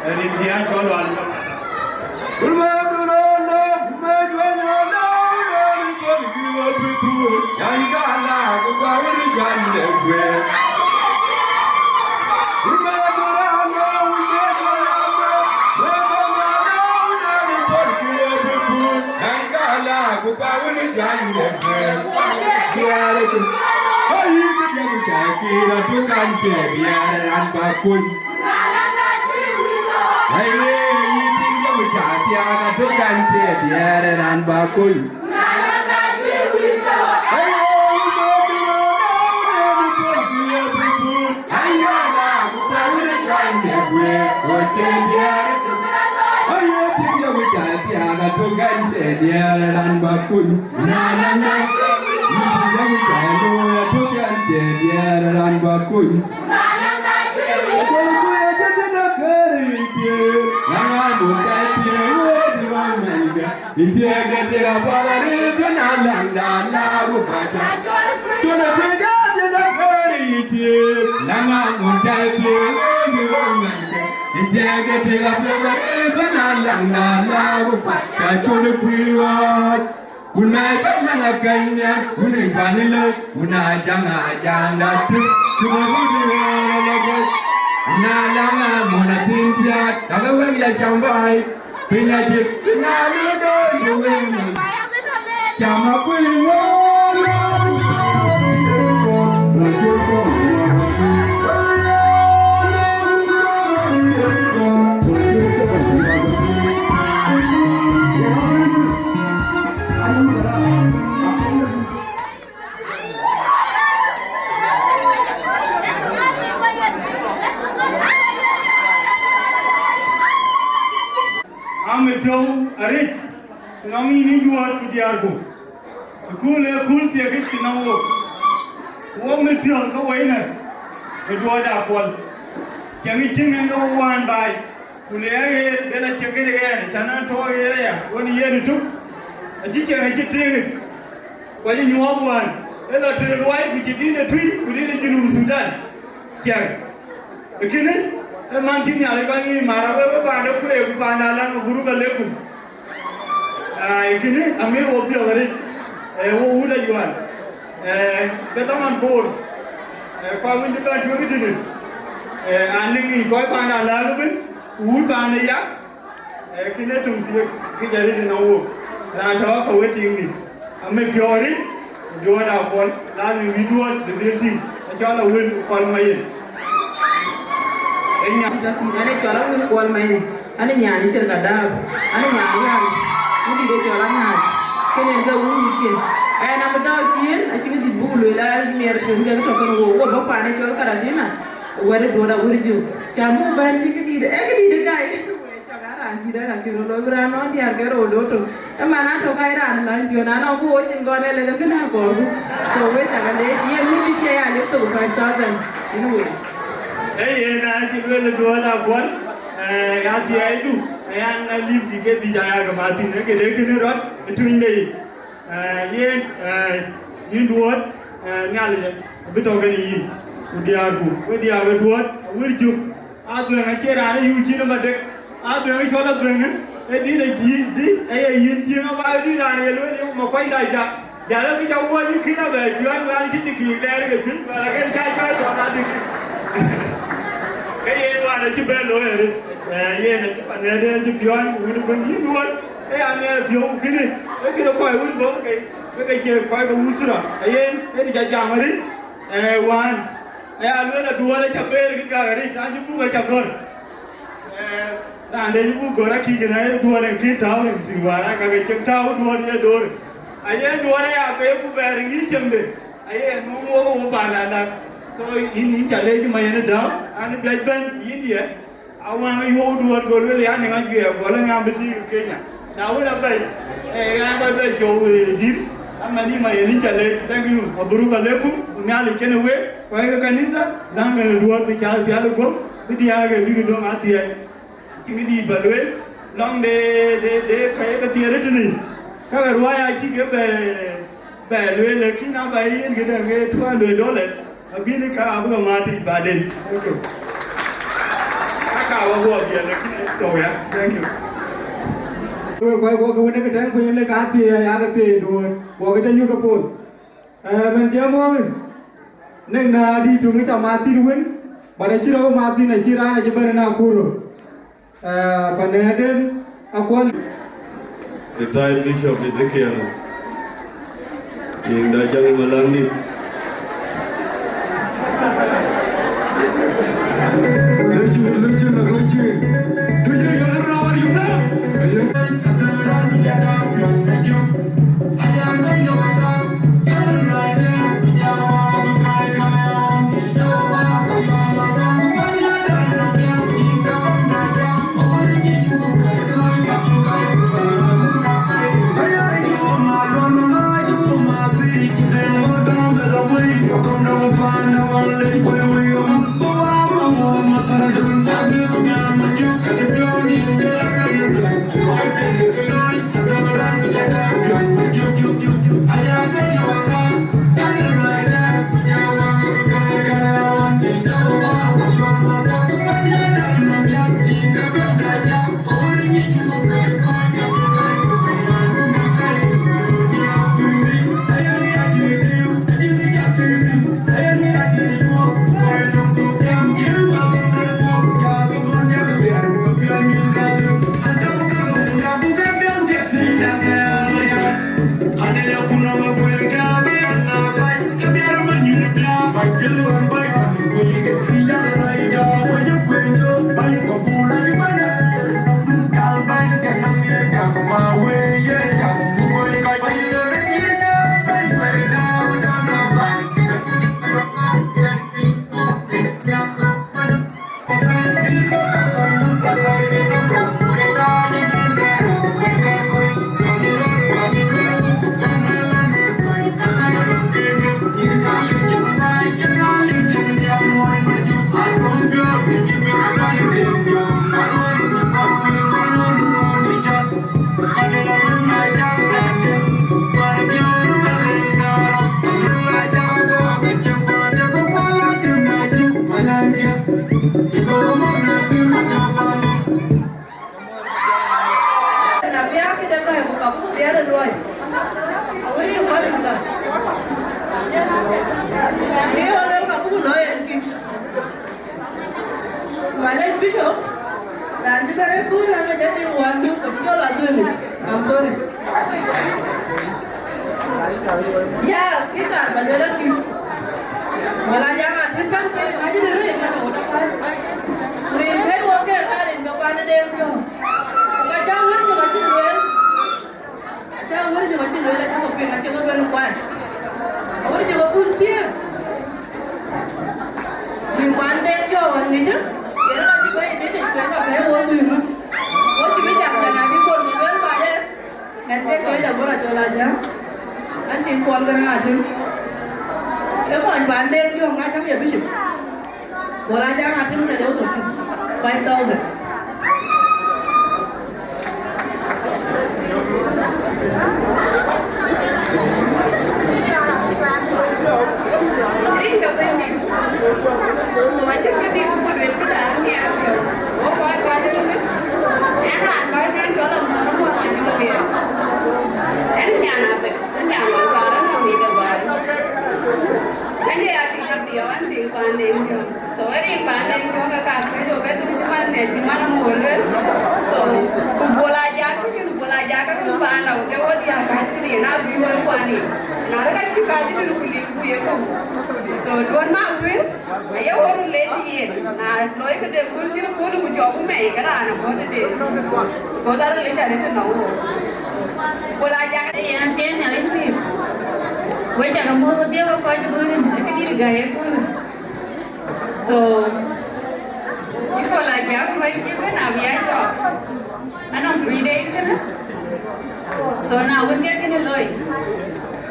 Ini dia Chol wali. Duot Awerjok, lalu Wieu the building, Chol Wieu call my. Ane chola wul kwal mai ane nyani sir gadab ane nyani yan udi de chola na kenen ga wuni ken ay na madaw tien a cinga di bulu la mer ken ga to ko wo ba pa ne chola karadina wari Duot Awerjok chamu ban ti di de gai chagara ji da ti ro bra no ti ar gero do to e mana to kai ran lan jo na no ko chin go ne le ga na ko so we chaga de ye mi ti ya le to 5000 in a way. Hey, na children Duot Awerjok, ya ti ay du, ayan na live di ke di jaya ka mati ne ke dekh ne rot between day. Ye Duot nyale bito gani yi diaru Duot Awerjok adu na kera na yu ji na badek adu na chola deng e di na di ay yin di na ba di na ye lo mo kwai dai ja ja la ki ja wo ni kina ba juan wa ki ti ki le ke tin ba la ke kai kai to na di cái gì mà chỉ bên lối này ये ना chỉ bạn này chỉ pion udah begini Duot anh này pion begini kita kau udah bawa cái chơi kau cái usra ये di jajang hari wan alu na Duot cái bel cái gari nanti buka cakor nanti buka orang kiri na Duot yang kiri tahu ni tiwara kagak cek tahu Duot dia dor Duot ya apa yang buka ringi cembe mau bawa so ini jadi cuma yang ada, ane BIGBOY India, awang Yueu Duot golwe ya nengan gue, golwe ngambil di Kenya. Nah udah baik, ngambil Jueu di, Amani mayeli kale. Thank you. Aburu kaleku. Nyali kene we. Kwa hiyo kanisa nanga duot bichal bialu go. Bidia ke bigu dong atia. Kimi di balwe. Long de kaya ketiare tuni. Kaya ruaya kike be lwe leki na bayin kita ke tuan $2. Abini ka abu mati baden. Thank you. Kaka abu dia leki to ya. Thank you. Quay qua cái vấn đề cái trang quay lên cá thì ăn được thì đồ của cái chân như cái bồn mình chơi mua nên là đi chung cái chào mati luôn bà này chỉ đâu mati này chỉ ra chỉ bên nào khu rồi bà này đến Akol. The time Bishop Ezekiel in the young Malandi.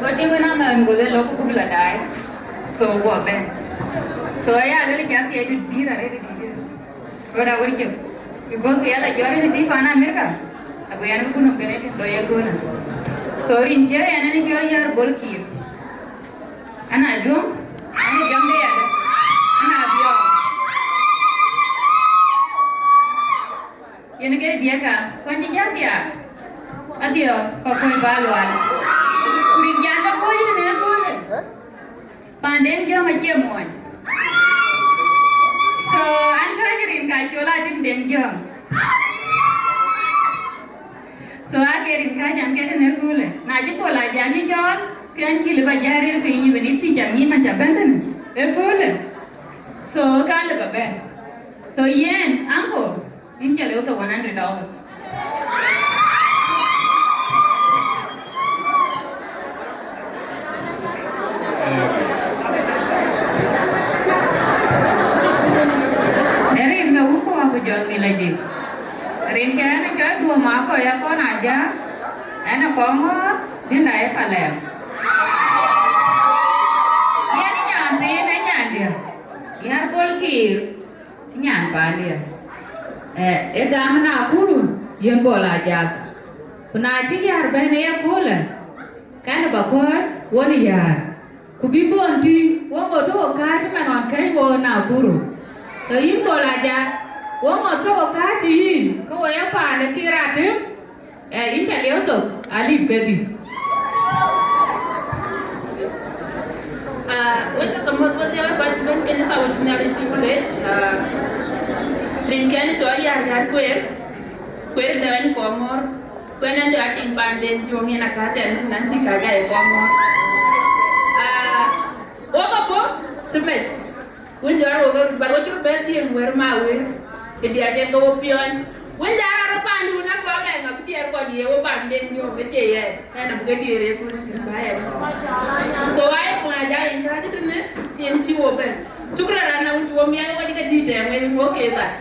What do you want to go to local people die? So what then? So I really can't get it beer already. What I would do? Because we are like you're in the America. We are going to get it by a gun. So in Jerry and any girl here, bulky. And I do, and I jump there. And I be you get Diaka, Quantijatia. Adhiok, Akoi Valentine. Kurinyanga koi ne koi. Pandem jam aja mon. So anda kirim kai chola jim dem jam. So akirim kai jam kete ne koi. Naji pola janji chol. Kian chili bajari ri ni beni ti jangi macam benden. E koi. So kan le babe. So yen uncle, in jale uto $100. Erin ga uko aku jual lagi. Erin kena jual dua mako ya kon aja. Enak Kongor, dia naik palem. Dia nyan dia. Dia bolkir, nyan dia. Gam na kuru, yen bola aja. Penaji dia arbeh ya kola. Kan bakor, wani ya. Kubi bonti, wongo to ka ti manon kai wo na kuru. To yin bola aja. Wongo to ka ti yin, ko ya pa ne kiratim. In chaleo to ali gadi. What's the most what they were going to say was nearly too late. Dinka to Ayar queer then Kongor. When I got in Bandin, doing in a cat and Nancy Kaga Kongor. What to meet? When you are over, but what you're betting where my way, if you are going to go beyond. When there are a pan, you will not go and appear for the Bandin, you have a chair and I'm getting so I when I die in Cadillac, and she open. Took her around to me, I want to get detail when you walk in that.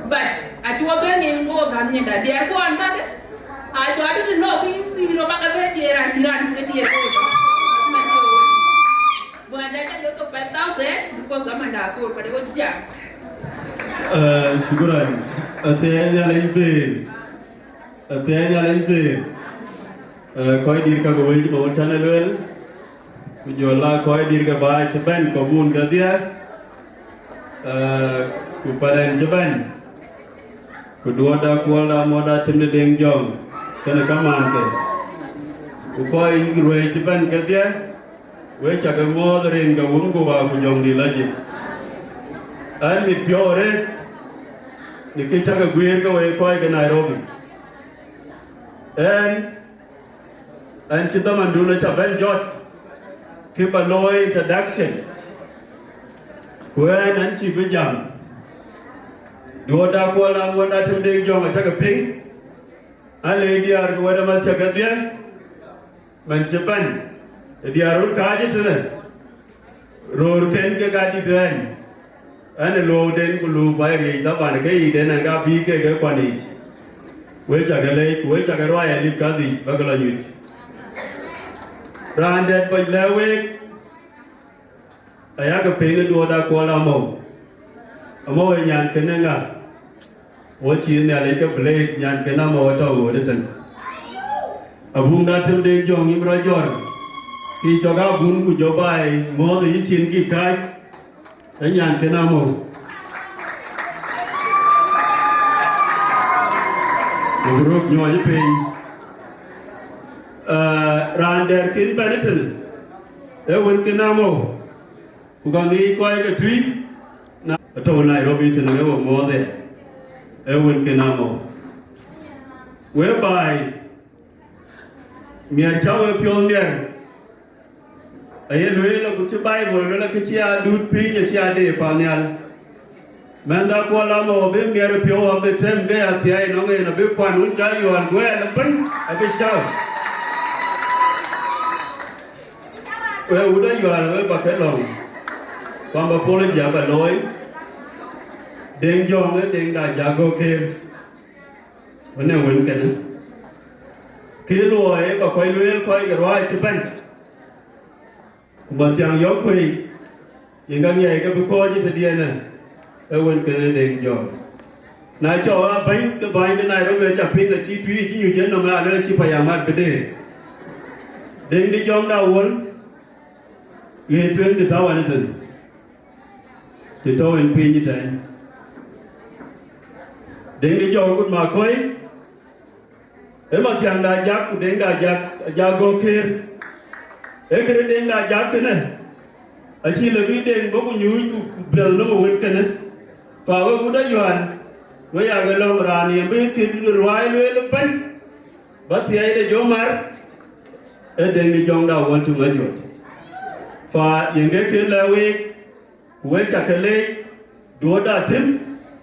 But at your banging, go coming that they are going to I tried to know we go back a bit here and she ran to get here. But I got to pet house because the man are cool, but it was jack. Shukran. Atenya laipe. Atenya laipe. Koi dir ka goi ji bawa channel wel. Kujola koi dir ka ba Japan kabun ka dia. Kupadan Japan. Kedua da kuala moda temne deng jong. Kena kaman ke. Koi rue Japan ka dia. We chaka moda ren ka wum ko ba kujong di lagi. An mi piore. Nikichaka guir ka we koi ka Nairobi. And kita manduna Japan jot. Keep a low introduction. When and she be jam. Duot Awerjok what Atem deng jong a chaka ping. A lady are where a masakatia. Man Japan. The Arul Kajit. Road ten gadi ten. And a low den kulu by the Vanake, then I got big a quanit. Which I lake, which I roy and live Kadi, Bagalanut. Branded by Lewick. I have a painted water Kuala a mo in Yan Kenanga. Watch in the lake place, Yan Kenamo at all, written. A boom that him ding jong him Rajon. He took out boom with your buy more than each in Kikai. And Yan Kenamo. The group no pain. Rander Kin Benetton. There went Kenamo. Who can eat quite a tree? Now, I told Nairobi to know more there. There went Kenamo. Whereby Mian Chow Pioneer. I had really to buy more like a chia, dude, pin, a chia de panial. Manda Kuala Bim, near a pure of the 10 day at the eye, no in a big one, which are you and well, a bit shout. Well, would you are well back along? Pamba Polo Java Loy, Deng Jong, Deng Da Jago came. When I went, Kilo, Akoi Gieu, quite a right to bend. mà chàng gió quỳ những cái nghề cái bữa coi như thế điên này ở bên cái đèn gió nãy cho bánh cái bánh cái này nó về chặt pin là chi truy chi nhiều chuyện nào mà nó chi phải làm ăn cái đề đèn đi gió đào uốn ghê chuyến thì tao anh tin thì tao anh pin như thế đèn đi gió cũng mà coi em mà chàng đại giác của đèn đại giác giác go kia em cái đèn đại giác cái này anh chỉ là vì đèn bố của nhúi của bèo nó một cái này và cái cũng đã doan với cái lòng ra này bây khi được ruai luôn là bánh bắt thì ai để cho mar ở đèn đi trong đầu quan trọng là gì và những cái kia là với chặt cái lệ Duot Atem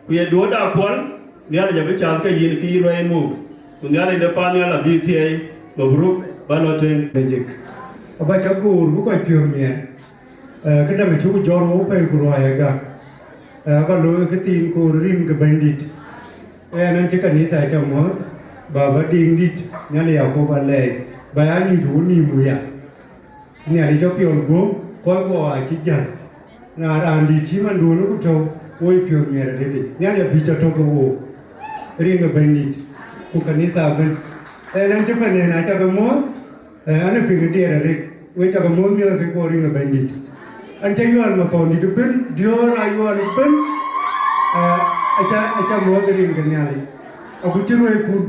với Duot Akol nghĩa là giờ bây giờ cái gì cái rồi em mua nghĩa là depan nghĩa là BTA Mabruk Valentine Magic apa cakur bukan pure mia kita mencuba joro apa yang kuruai agak apa lo ketin ku rim ke bandit nanti kan ni saya cakap bawa ding dit nyali aku balai bayar ni tu ni muya ni ada jauh pure go kau kau cijan na andi ciman dulu ku tahu oi pure mia ada deh nyali bicara tu ku rim ke bandit bukan ni sahaja nanti kan ni nak cakap ane pergi dia ada we cakap mau dia ke kau rim ke bandit anh chơi Ayual mà còn đi được bên Dior Ayual bên acha mua cái gì cái nhà này aku curi pun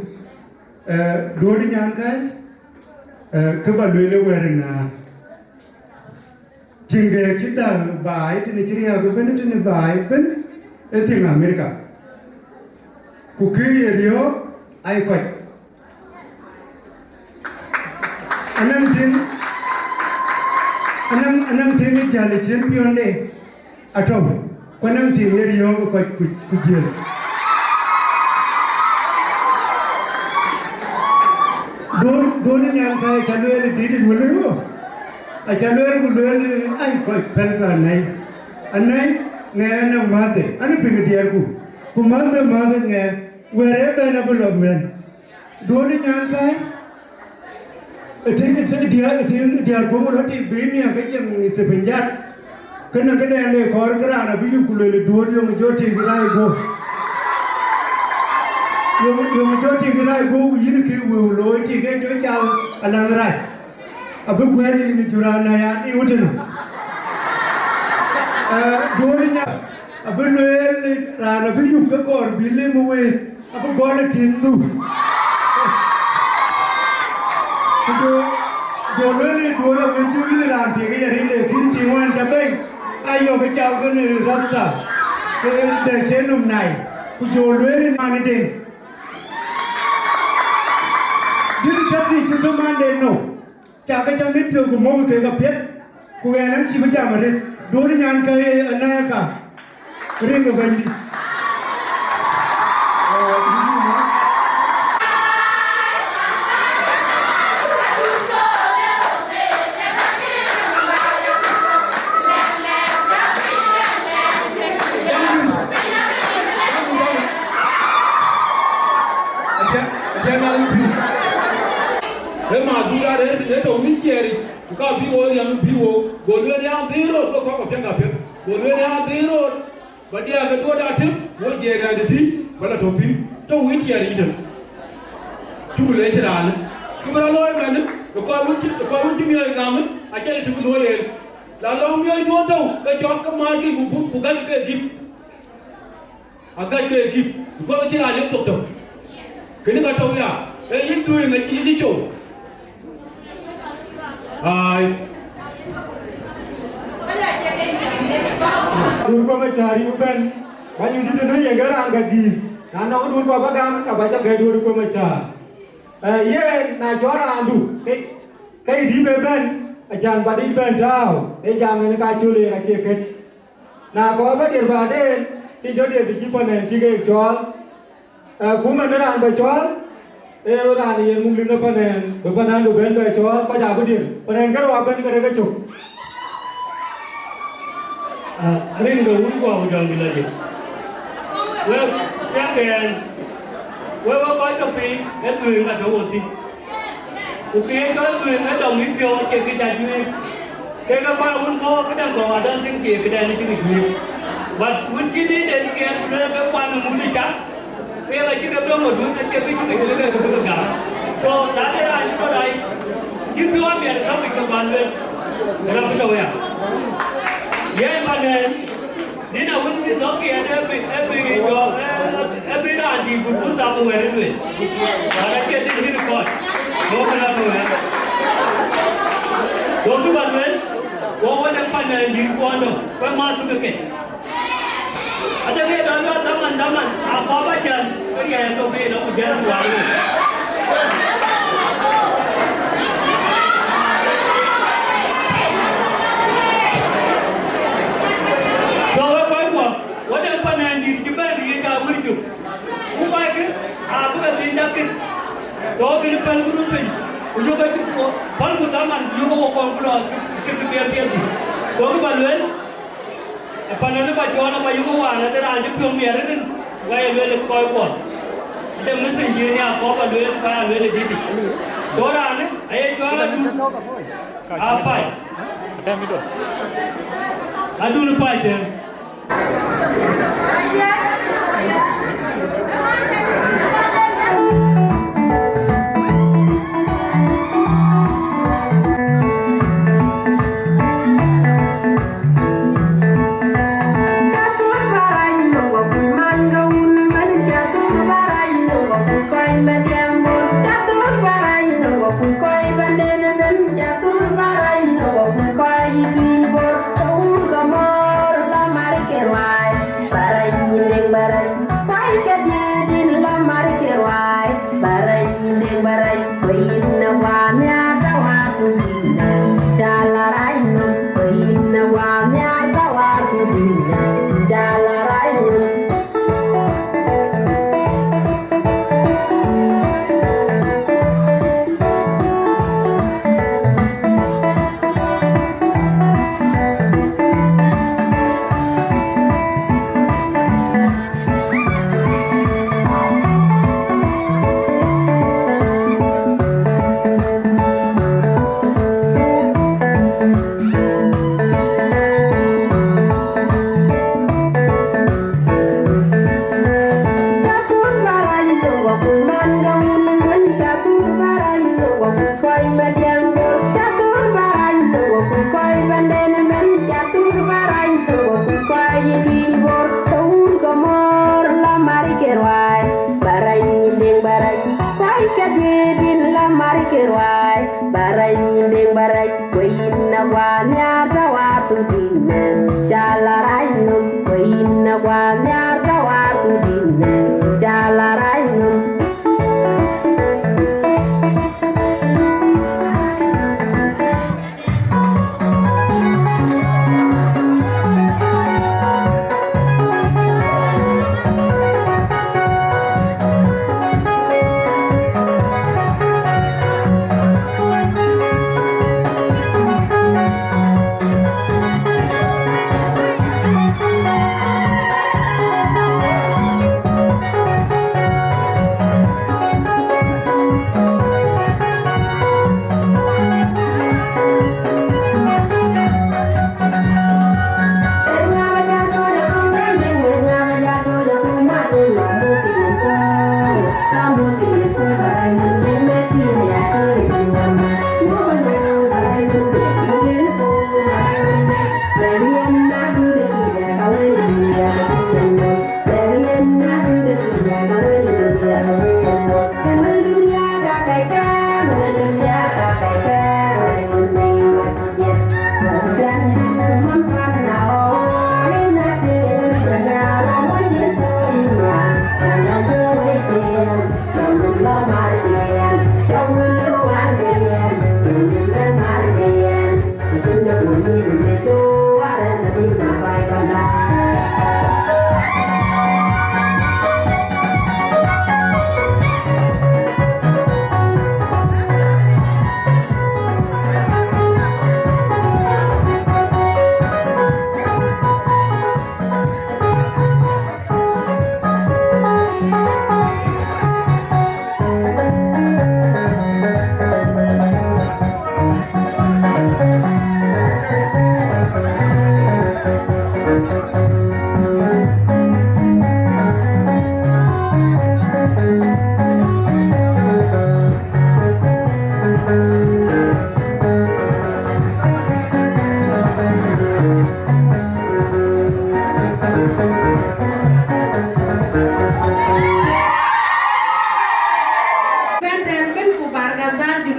dua di nyang kai kebalu le werna cingge kita baik ini ciri aku ben ini baik ben itu Amerika kuki dia Akoi anang tin jali champion de atom kwanang tin rio ko Gieu don nyang kai chalwe di wulu a chalwe wulu ai ko pelba nai anai nge na mate ani ping diar ku mate nge were be na bulogmen don nyang kai dia gomol hati bini yang kecil sepenjat kena kena le kor kerana biu kulele dua yang joti gerai go yang joti gerai go ini ke wulo ti ke jo chal alang rai abu gweri ini jurana ya ni udan dua nya abu le rana biu ke kor bile muwe abu gol tindu जो लोग डोला बंजूरी ने रांटी के यारी ले किंची one जबे आयो के चाव के ने रास्ता के दर्शन नुनाई कुछ जो लोग ने माने दे दिन चलती कुछ मान दे नो चाके चंबी पियो को मोग के का पेट को यानम चिप जा मरे डोरी जान का ये अनाया का रिंग बंदी to wikeri ka biwo ya biwo golwe ya diro ko ko penga pe golwe ya diro badia ga Duot Atem wo jere de ti wala to fin to wikeri idan tugule tirana kubara loy man ko wuti mi ay gamen a kele tugu loyel la law mi ay do taw ga jok ka ma ki bu ga ke gip aga ke gip ko tira yo to to kini ka taw ya e yindu nga ci ni cho Hai. Dulu kau mencari bukan banyak itu nih yang garang gadi. Nana dulu kau bagam kau baca gaya dulu kau mencari. Ye na juara andu. Kau di beban ajan badi beban tahu. Jam ini kacau le kacau ket. Na kau apa dia baden? Tiada dia biji panen ciga Chol. Kuma nera anda Chol. Orang ni yang mungkin apa nen, beban anu beban Chol, kau jago dia. Panen kau apa ni kau kacau. Ring the wood go down the lake. Well, champion, well, what to be, that's doing at the water. Okay, go doing at the Wieu, take it at you. cái các bạn muốn có cái đang có đang sinh kia cái đang cái gì và muốn chỉ đi đến kia các bạn muốn đi chắc bây giờ chỉ cần một đứa cái gì cái cả so đã thế là như vậy nhưng nếu mà mình không bị các bạn lên là cái đâu ya vậy mà nên đi nào muốn đi đó kia every day thì cũng muốn ra ngoài rồi và cái gì thì có có cái nào rồi có cái bạn lên có cái đang pan đi quan đâu phải mà tụi cái ada cái đó teman-teman apa baca cái gì tôi biết nó cũng dân quá rồi so cái quá quá đang pan đi cái bên gì cả vừa chụp cũng phải cái aku cái tin chắc cái so cái pan group này ujuk cái pan của teman ujuk cái con của cái biar có cái bạn lên Panaruu baca orang bayu kau ada teranjut pion biar itu gaya luar kau kuat. Ada mesti jenis apa luar kaya luar di sini. Orang ni, ayah jual tu apa? Ada mido. Aduldul apa itu?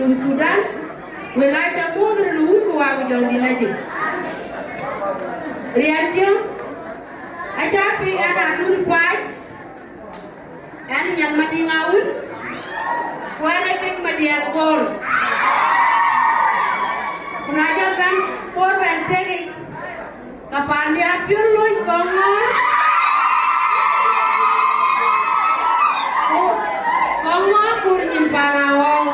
Junub Sudan. We like to move the Lugu Awerjok di lagi. Rianjo, I can't be an Aduldul patch. And yang mati ngawus, wala keng mati Akol. Kunajar kan por benteng, kapan dia pure loy Kongor, Kongor kurnin Panaruu.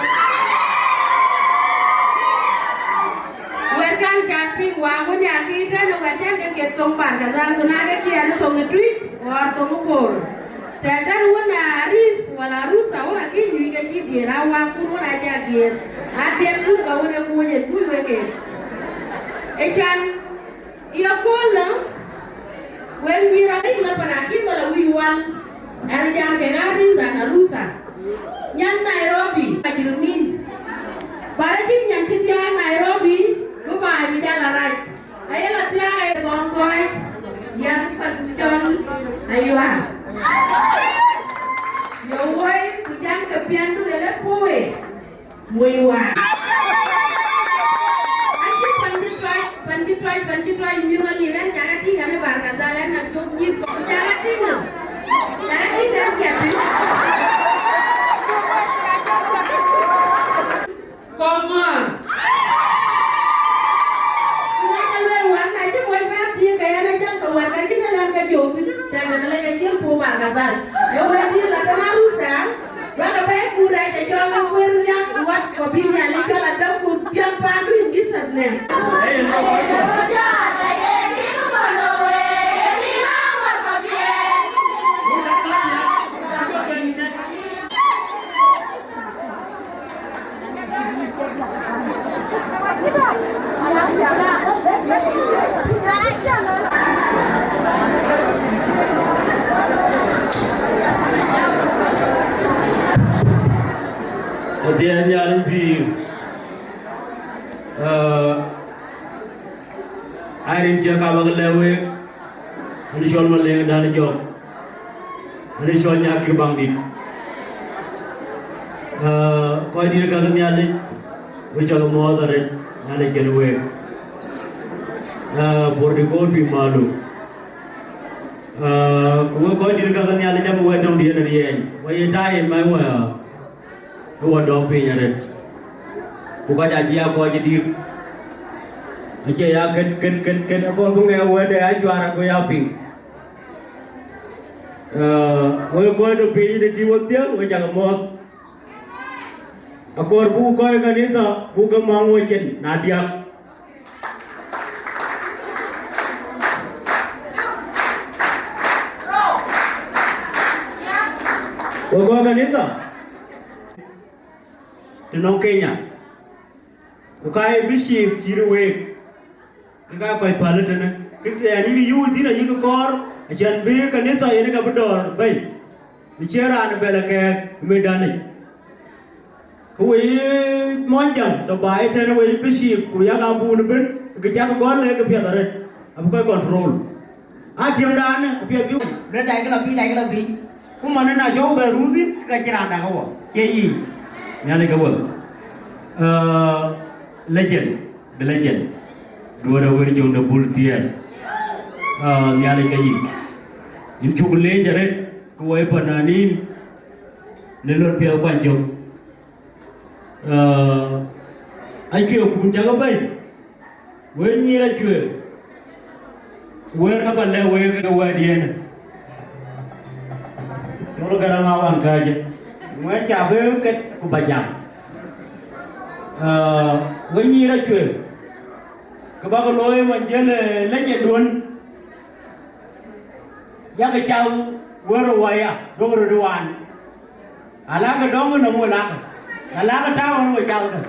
Werkan jati wangun yang kita nugatnya ke tongbar kazan kunaga kian tong Twic or tong Akol. Tadar wana aris wala rusa wa kinyu ga kidira wa kun wana jagir atem kun ga wana kunye kun weke echan iya kola wel mira ila panakin wala wiwal ana jam ke garis ana rusa nyan Nairobi ajirumin barakin nyan kitia Nairobi go ba bi jala raj ayala tia ay bongoy yang patutol ayual yo way kujang ke piandu ele poe Wieu pandit toy mura ni ren jangan tinggal ni bar kazalan nak jog nyip jangan tinggal ya Kongor dan lagi kecil pubar kasar. Ya udah dia ada marusan. Baga baik kurai dan jangan kuirnya buat kopinya legal ada kupiang padu yang kisahnya. Dia nyari fi airin jaka bagalewe ani shol maleng dan jok ani shol nyaki bangdi ko dir ka nyali we chalo modare nyali kenwe bordi ko bi malu ko dir ka nyali jam we dom dia dari en we tai mai wa Dua dong penyaret, bukan jadi aku aja di, aja ya ken aku bunga ada ajuara aku ya ping, aku ada penyi di Agutyar, aku jangan mau, aku buka kan isa, buka mangu ken Nadia, buka kan isa. Tenong Kenya, ukai bishop kiruwe, kita kau palet na, kita ni Wieu dina ni kor, ajan be kanisa ini kabedor, bay, bicara ane bela ke medani, kau monjang, terbaik tena kau bishop, kau yang abu neben, kerja kau le ke piadaret, abu kau control, ajem dah piad Wieu, dah dai kelabi, kau mana nak jauh berudin kerja anda kau, kiai. Nyali kabul, legend, the legend, Duot Awerjok the bull tier, nyali kayi. In chukule jaret, kuai pananin, nelor pia Kuocgoor. Ayo kunjaga bay, we nyira chue, we kapal we kawa diana. Kalau garang awan kaje. Ngoan cabe ket kubajang. Wenyi ra chue. Kebaga loy manjel lenye don. Ya ke chau wero waya dongro duan. Ala ke dong no mo la. Ala ke taw no chau ta.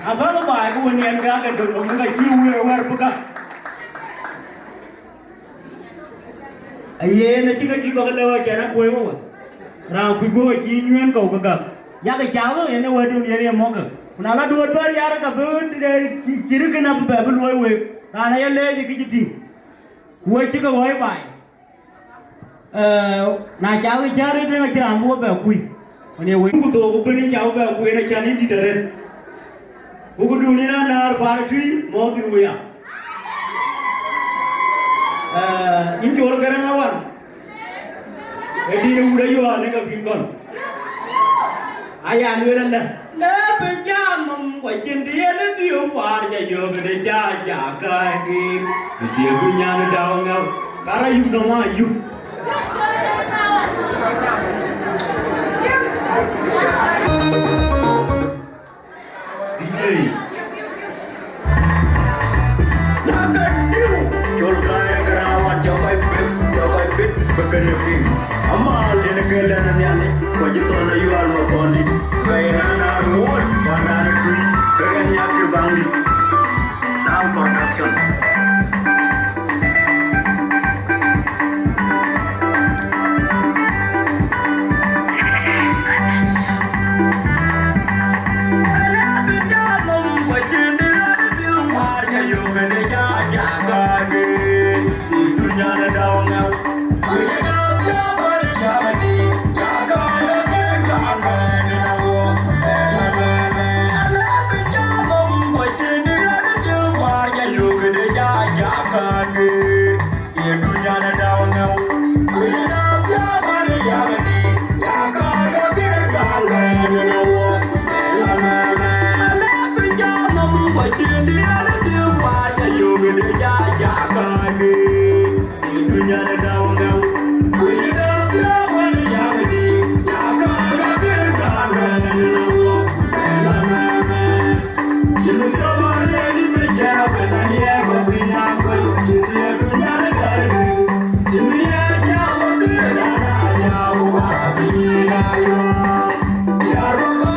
Aba ba ko nien ga ke dong ga chi wer buka. Aye na chi ga lewa jana koy mo. Rau BIGBOY chi nyuen kau kagak. Ya ke chau ene wedu ni mo ka. Unala duot bar yar ka bud de chiru ke na ba bul we. Rana ya le ji ti. We chi ka wai bai. Na chau jare de na chiram bo ba kui. Ane we ku to ko beni chau ba kui na chani di dare. Ugudulina nar Panaruu Mountain Wieu. In Chol Mawan. Edi udah Wieu nega bimbang. Ayah luar la pejamam wajin dia na tiu warja yo gede jaja kaki dia punya na daun ngau kara yum no ma yum DJ naga tiu Chol kaya kerawa jokai pit bekerja king amal dia kelan nyane wajitona yual mo kondi kaya na ruot Panaruu kaya kebangdi now production Yarbo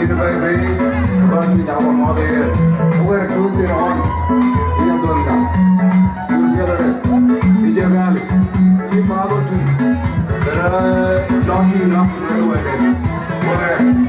Dinner baby, about me now on all the air. We're cruising on. We are doing that. You'll get it. DJ Valley. You mother too. There are lucky enough to run away. Where?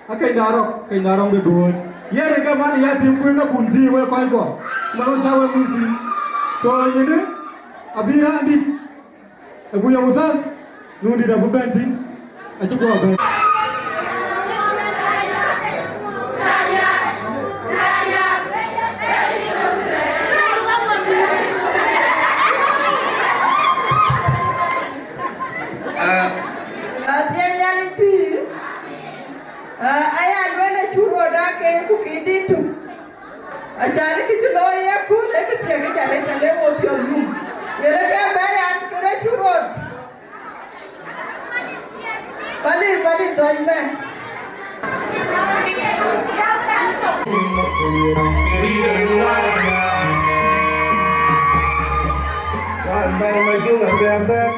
Akoi narong de duot. Yere ka man ya tim kuinga bunti we koi ko. Maru sawe bunti. So yene abira andi. Abu ya usas nundi da bubanti. Achu ko ba. Ayah dua na churo da ke kukiditu. Ajali kita loya doy ben. One day my you and them back.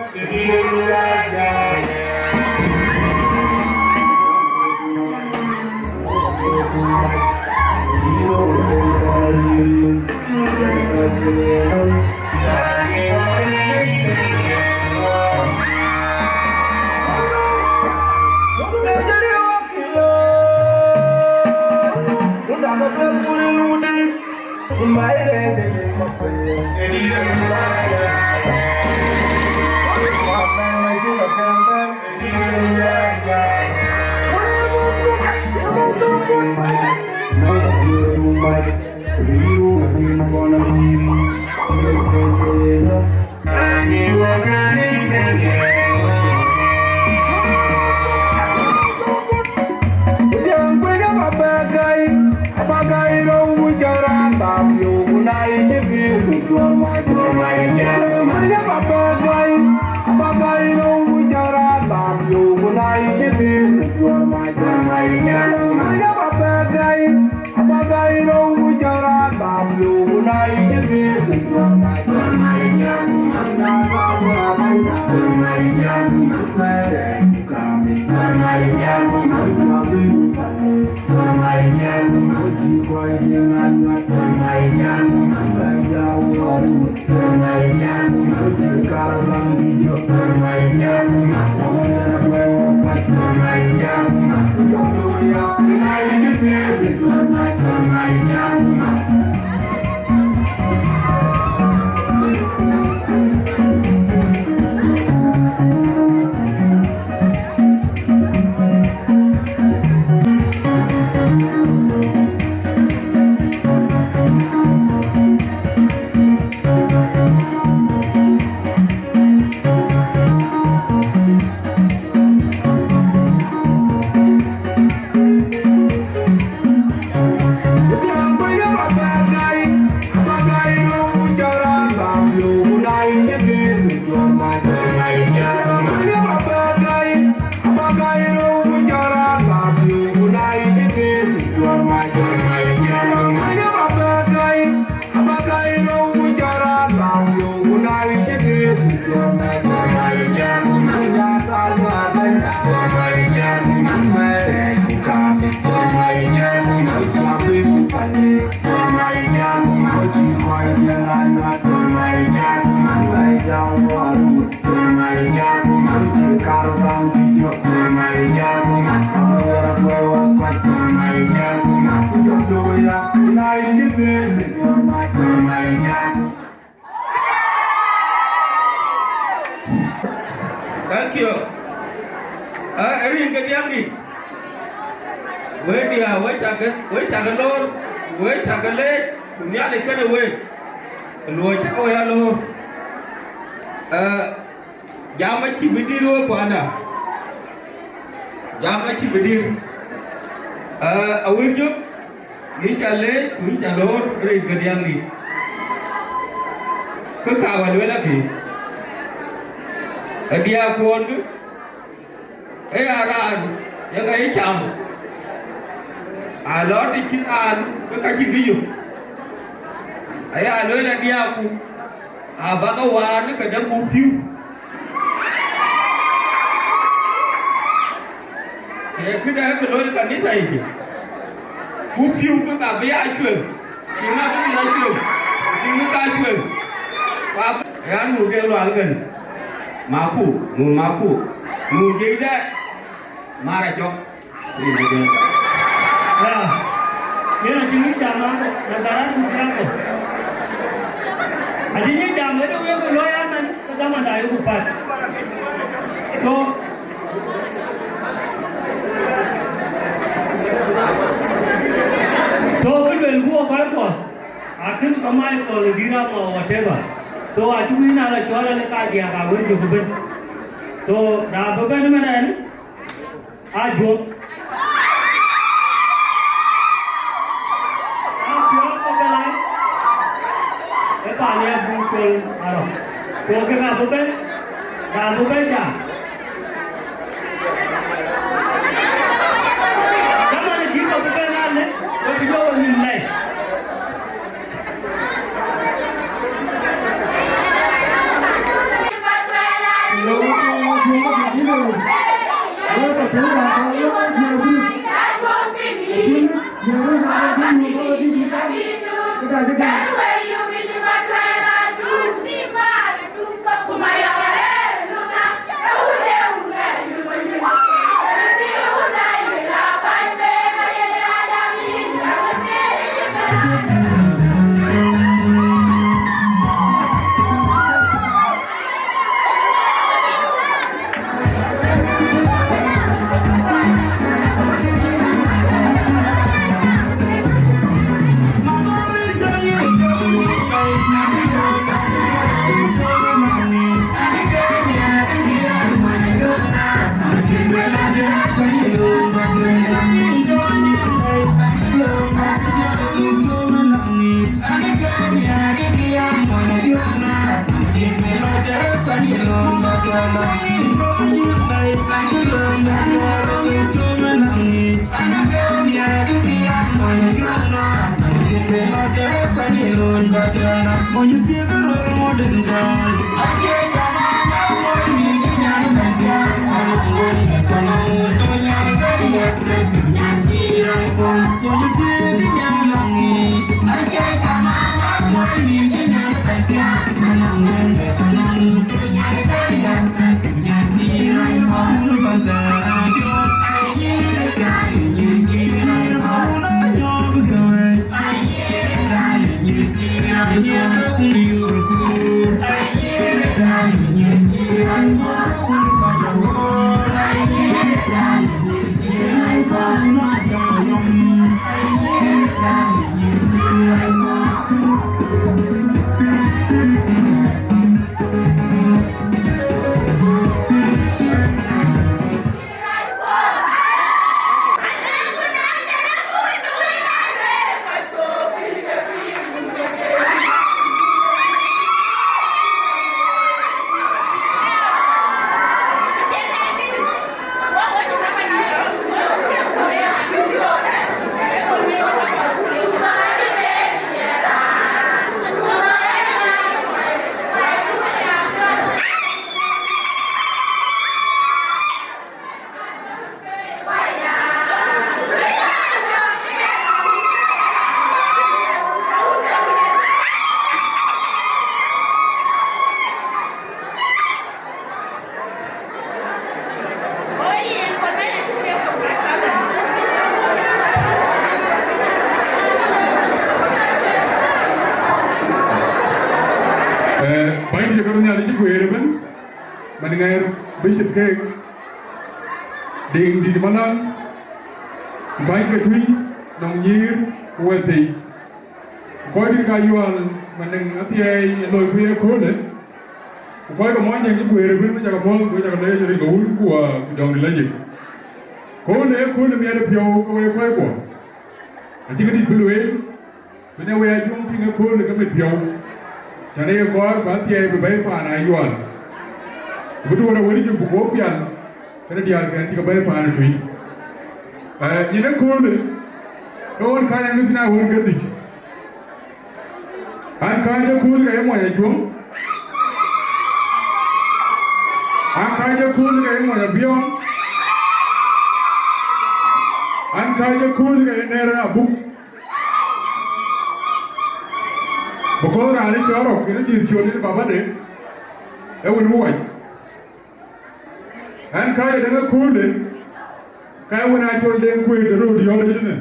Thank you. Erin ke diam ni. We dia we caga lor, we caga le, dunia le kena we. Luar caga ya lor. Jam macam bedir we ko anda. Jam macam bedir. Awerjok ni cale, ni calor, Erin ke diam ni. Kekawan we lagi. Dia pun aran yang ai cham alo di kitan ke kaji giu ai alo la dia ku abagawan ke dam piu ya kita ke loy kan ni sai ki piu ke ka bia chue kina ku la chue kina ka chue pa ya nu de lo algan maku mu jeda mara jok ini ya yana jini jama ko negara dunia ko adini jama itu yang loya man kagama dayu kupat so kulbel gua ko akhir kamai ko dira ko whatever so aju ni ala chola le ka dia ka wen jo ben so na baban mana ni Adhiok ko balai e pa ni bungkol aro ko ke ka baban ja Bishop Cake, Ding di Malang, Baik Twic, Nong Yir, Weti, Koi Ayual, Manang Atia, Loy Kole, Koi Moan yang Kuerebin, which are more, which are later in who are down the legend. Kole, Kole, me at a Pio, Koi. I think it is blue. When we are jumping a Kole, come with Pio. Chanea God, Batia, Baby, and Ayual. Betul orang wali tu buku pian, kerana dia akan tiga bayar Panaruu. Ini kau ni, kawan kaya yang tu nak orang kerja. An kaya kau kaya mana jual? An kaya kau kaya mana biang? An kaya kau kaya nera abu. Bukan orang ni corok, ini dirjual ni bapa deh. Ewan muai. An kaya dengan kulit, kaya mana jual dengan kulit terus jual di sini.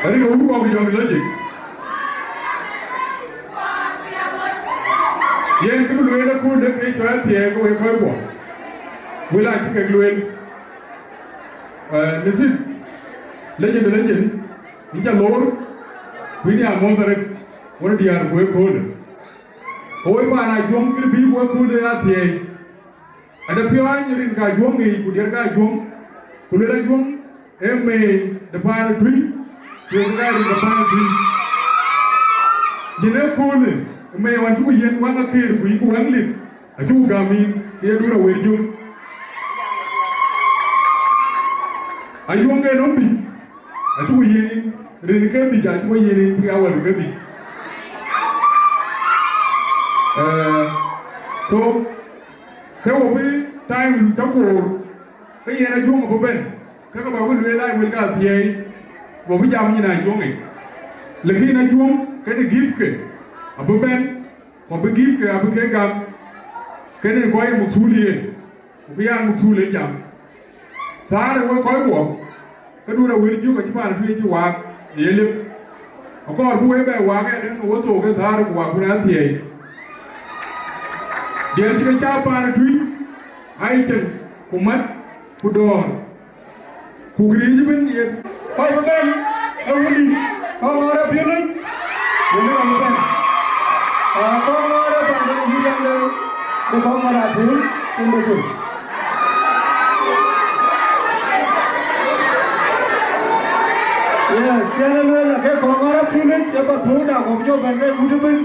Hari kau buat apa jual lagi? Yang tu luar kulit ni jual tiada kau ekor buat. Bila kita luar, nasi legend, ini jalur, ini amon tarik, orang dia kau kulit. Kau ipana juang kerbi buat kulit hati. Ada pion yang ringka juang ni, kudir ka juang, kulit juang, depan Twic, ringka di depan Twic. Jadi kulit, wan tu yang wan akhir kui kuang lit, aju kami dia dulu Wieu. Ayuang ke nombi, aju yang ringka di aju yang piawal kerbi. So, kalau time Kuocgoor, kaya na juang apa ben? Kalau bawa luar mereka tiai, bawa jam ni na juang ni. Lagi na juang, kaya gift ke, apa ben? Bawa gift ke, apa kaya gam? Kaya kau yang muksuli, biar muksuli jam. Tahan kau buat, kedua Wieu juga cepat Twic wak, dia lep. Aku orang buat apa wak ni, aku tu kan tahan wak pun tiai. Dia juga cakap Twic, Atem, Kumat, Kudor, Kugri juga ni. Kau bukan, awali, kau orang pilih, boleh bukan? Kau orang pandai hilang le, kau orang tu, tunggu tu. Ya, sekarang le, kau orang pilih, siapa tu nak kau jauh bandai budu pun.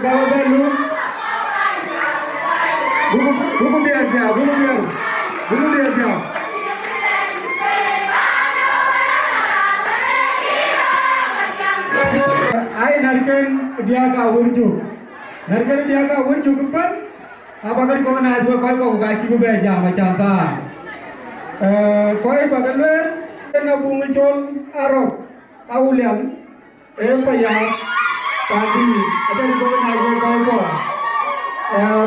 bawa belu. Buku biar dia, buku biar dia. Ay narken dia ka Awerjok. Narken dia ka Awerjok kan? Apakah di kawan ada kau kasih gue beja macam ta? Kau bagai lu, kena bunga Chol arok, awulian, payah, tadi ada di kawan ada kau.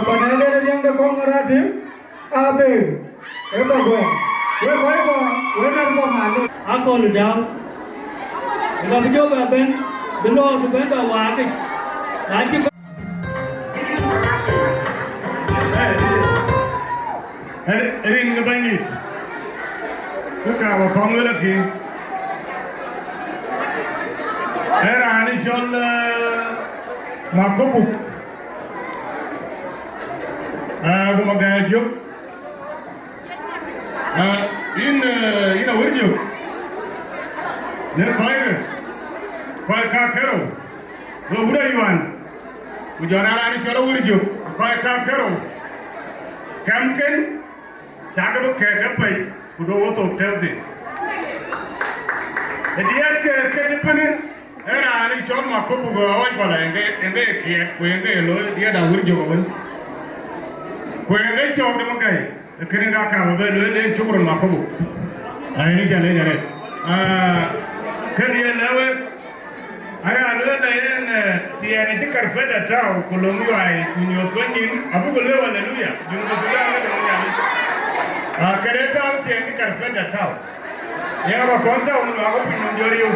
Panaruu yang dah Kongor Atem, abe, bagai. Gue nak mana? Akol Gieu. Kalau video ben, belum ben bawa ke. Lagi. Erin ngebani. Buka wa Kongor lagi. Era ani Chol Makuach. Buga Da Angau. In Awerjok. Ne koi ka kero. Lo udah yuan. Ujana ani Chol Awerjok. Koi ka kero. Kamken jaga bu kega pai. Udah woto telde. Dia ke depan era ani Chol Makuach buga awal pala enge kiat enge lo dia da Awerjok awan. Enge Chol de makai. Kene ga ka ba le chukron Makuach. Ai ni jale. Kerja lawe, ayah lawe lain tiada ni kerja tahu kolom yuai punya tuanin, abu boleh haleluya, jangan berdoa haleluya. Kerja tahu tiada ni kerja tahu, yang apa kontak untuk aku pinjam joriu.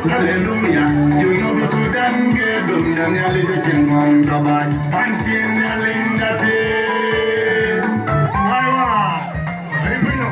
Hallelujah, you know the Sudan get dum dan yali de kingdom dabat pancin yalinda te aywa ayuno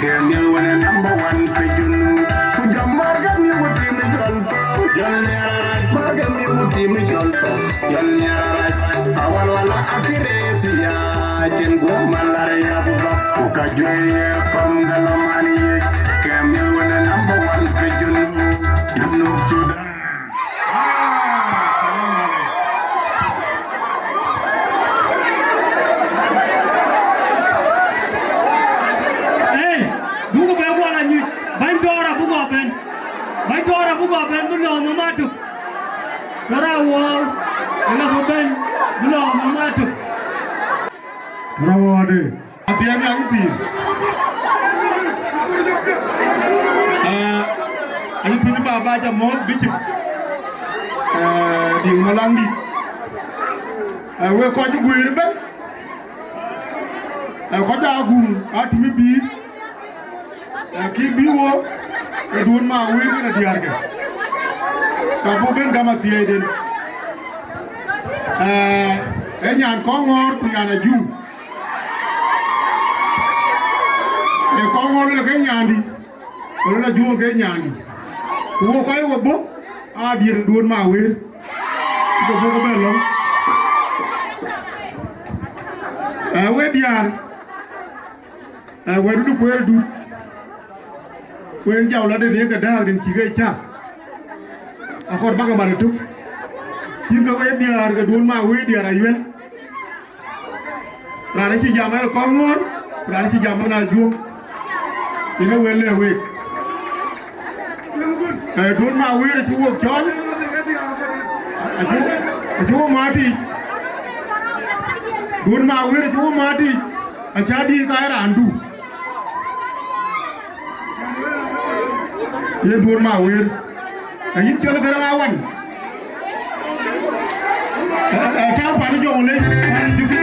Came here when a number one pejunu. Kuja marga mi wuti mi jolto. Marga mi wuti mi jolto. Awal wala akireti ya. Jen gua malaria buka. Kuka joye kom galamani ye. Came here when a number one pejunu. South Sudan. Buga ben bulo mamatu. Rawo, ina buben bulo mamatu. Rawo ade. Atiang yang pi. Ayu tuni baba ja mon bici. Di malangi. We ko ju guir ben. Ko da gum atimi bi. Ki bi wo. Duon ma wi na diar ke. Ka bu ben gama tiye den. Nyan Kongor ku nyan Gieu. Kongor le ke nyandi. Ko la Gieu ke nyandi. Wo ko wo bo a dir duon ma wi. Ko bo ko ben lo. We diar. We du ko du. When Jaula did a dog in Chigacha, a hot bagamatu. You go away, dear, the Dulma way, dear, Ayual. Ranichi Jamal Kongor, Ranichi Jamana Gieu. In a well away. I told my way to work, John. I told Marty. Dulma way to Marty. A chadi Kaira and do. Ye dur ma wir ayin chol gara Mawan ta pa ni jong le pa ni jugu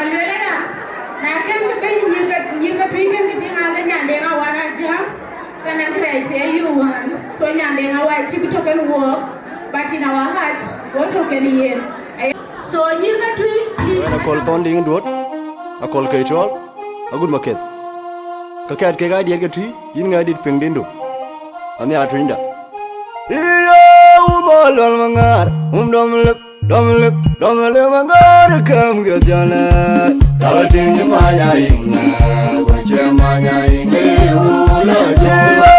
balwela na kan ke be nyirga twiken ke tinga le nyande nga wara ja kana krete yuwan so nyande nga wa chibito kan work but in our hearts what can yen so nyirga twi ana kol ton ding duot akol ke chol agut market ka kat ke ga dia ke twi yin nga dit ping dindo ami atrinda iya umalol mangar domle mangar kam ge jana tawatin manya inna wache manya inne ula iya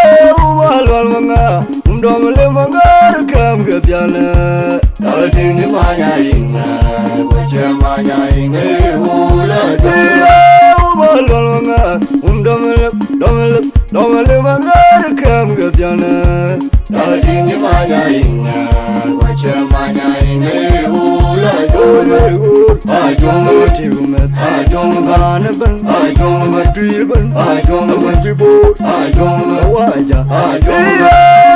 umalol mangar domle mangar kam ge jana tawatin manya inna wache manya inne ula iya umalol mangar domle mangar kam ge jana tawatin manya inna wache manya inne ula ajong tiumet ajong banaban ajong matuiban ajong mantibot ajong waja ajong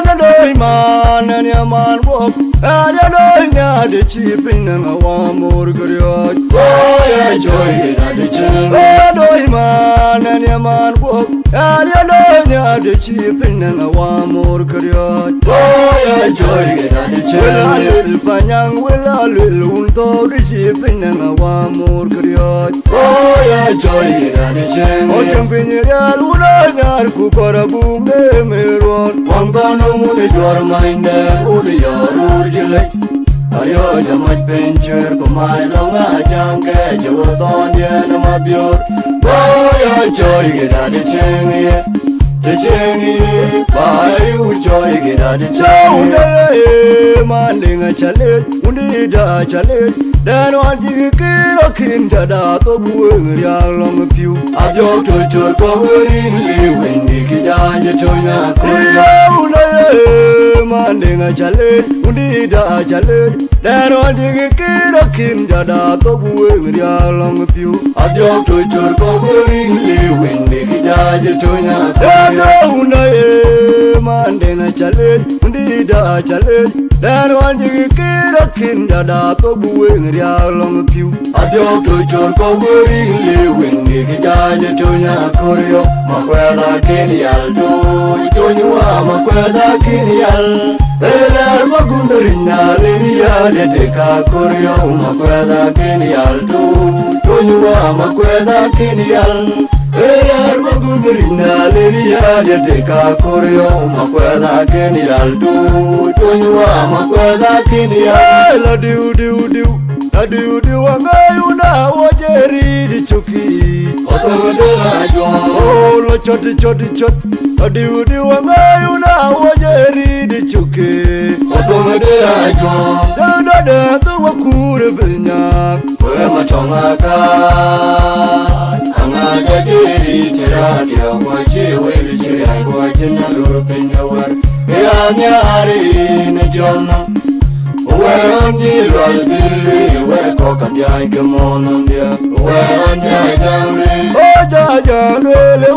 na doi man ni aman bok ada doi nya de chipin na awamor griot oya joy da de chen doi man ni aman bok ada doi nya de chipin na awamor griot oya joy da de chen panyang wela lun to de chipin na awamor griot oya joy da de chen o champin ya luna nyar ku korabu me meron wangano mu de jor minde u de yorur jile ayo jamaj pencher ko mai longa jange jo don ye na mabior oya joy da de chen de chengi bai u joy da de chen mandinga chale undi da chale dan wadi kiro kinda da to bueng riang long piu adhiok chor ko ring li wendi kidanya tonya koya mandinga chale undi da chale dan wadi kiro kinda da to bueng riang long piu adhiok chor ko ring li wendi kidanya tonya koya mandinga chale undi da chale dan wadi kiro kinda da to bueng riang long piu adhiok chor ko ring li wendi kidanya tonya koya makweda kinial tonya makweda kinial Belar magundurina linia de teka korea makweda kinial tonya makweda kinial Belar magundurina linia de teka korea makweda kinial tonya makweda kinial la diu angayuna wajeri di chuki otomodera jo lo chot diu angayuna wajeri di chuki otomodera jo dada to wakure bilnya we machonga ka angaja jeri chiradia wachi weli chiria wajina lurpinga war ya nyari ne jonna where on the road, where Cockadiah come on there, where on the Jamri, oh, Jajan,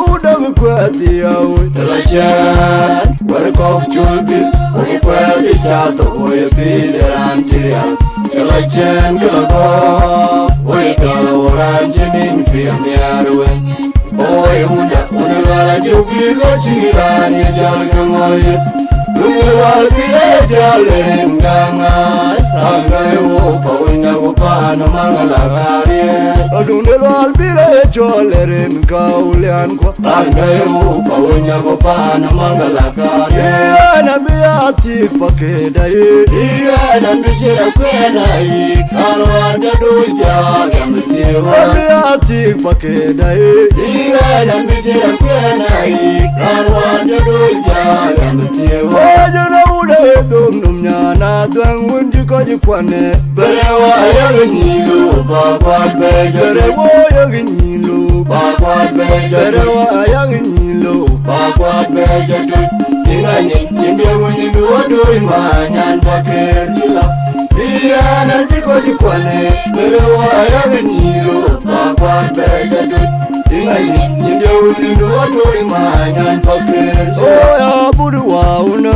would have quite the legend, where Cock Julbi, where the child of Way be the Antiria, the legend, Galago, where Gala Orange in Film Yarwin, boy, Unala Jubi, Lochiran, Yajalgamaya. Luwal bile jalen gangai, rangai wopa wina wopana mangalakari. Adundel bile jalen kaulian kwa, rangai wopa wina wopana mangalakari. Iya nabiati pakeda ye, iya nabichira kwena ye, alwanda doja gamtiwa. Nabiati pakeda ye, iya nabichira kwena ye, alwanda doja gamtiwa. Jana ude dum nyana dang wundi ko jikwane berewa yagnyilo bakwat bejere wo yagnyilo bakwat bejere wo yagnyilo bakwat bejere inganye timbe wundi do imanyan baker chila iyana diko jikwane berewa yagnyilo bakwat bejere inganye timbe wundi do imanyan baker chila oya budwa una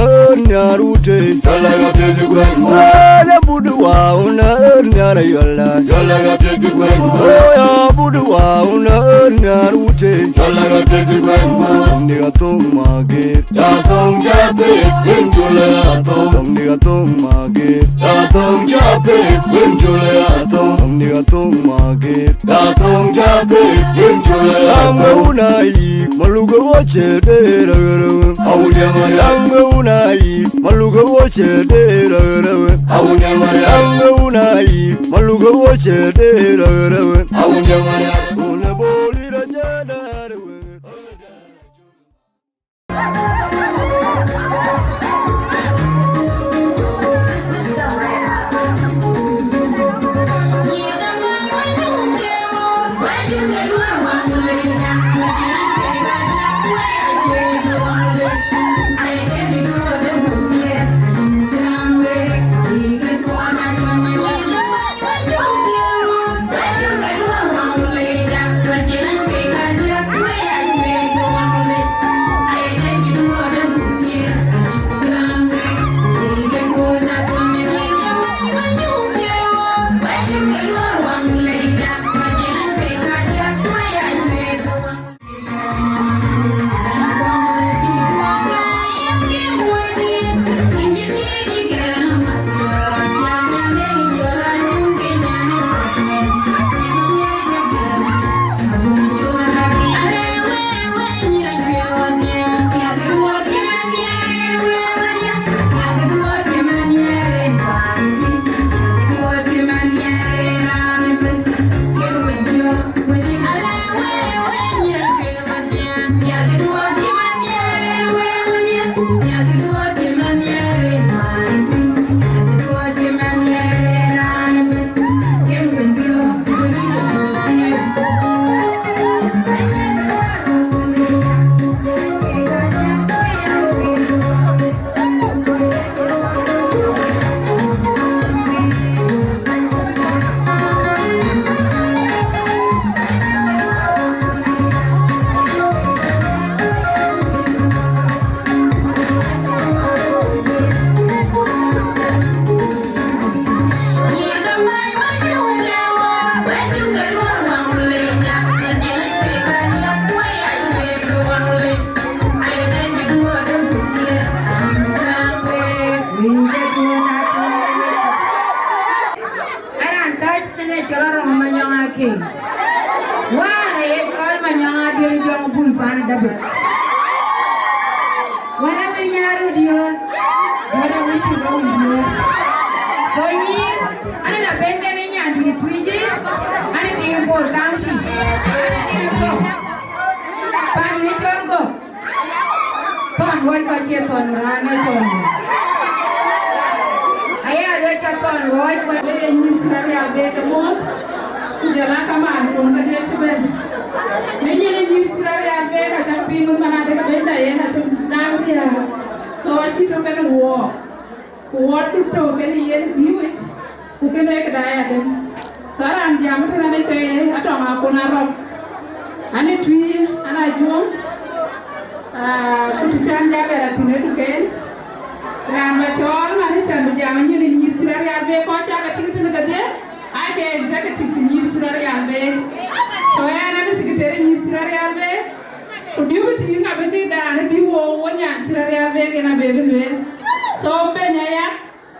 nyarute yola ga pedi gwen wala budwa una nyara yola ga pedi gwen oya wa una nyarute Jala ga peti gwenbo Ndi ga tong magir Ya tong japet Wenjole ya tong Ndi ga tong magir Ya tong japet Wenjole ya tong Ndi ga tong magir Ya tong japet Wenjole ya tong Amwe unai Maluga wache dera garawe Awunya mari Amwe unai Maluga wache dera garawe Awunya mari Amwe unai Maluga wache dera garawe Awunya mari Une boli rajada garawe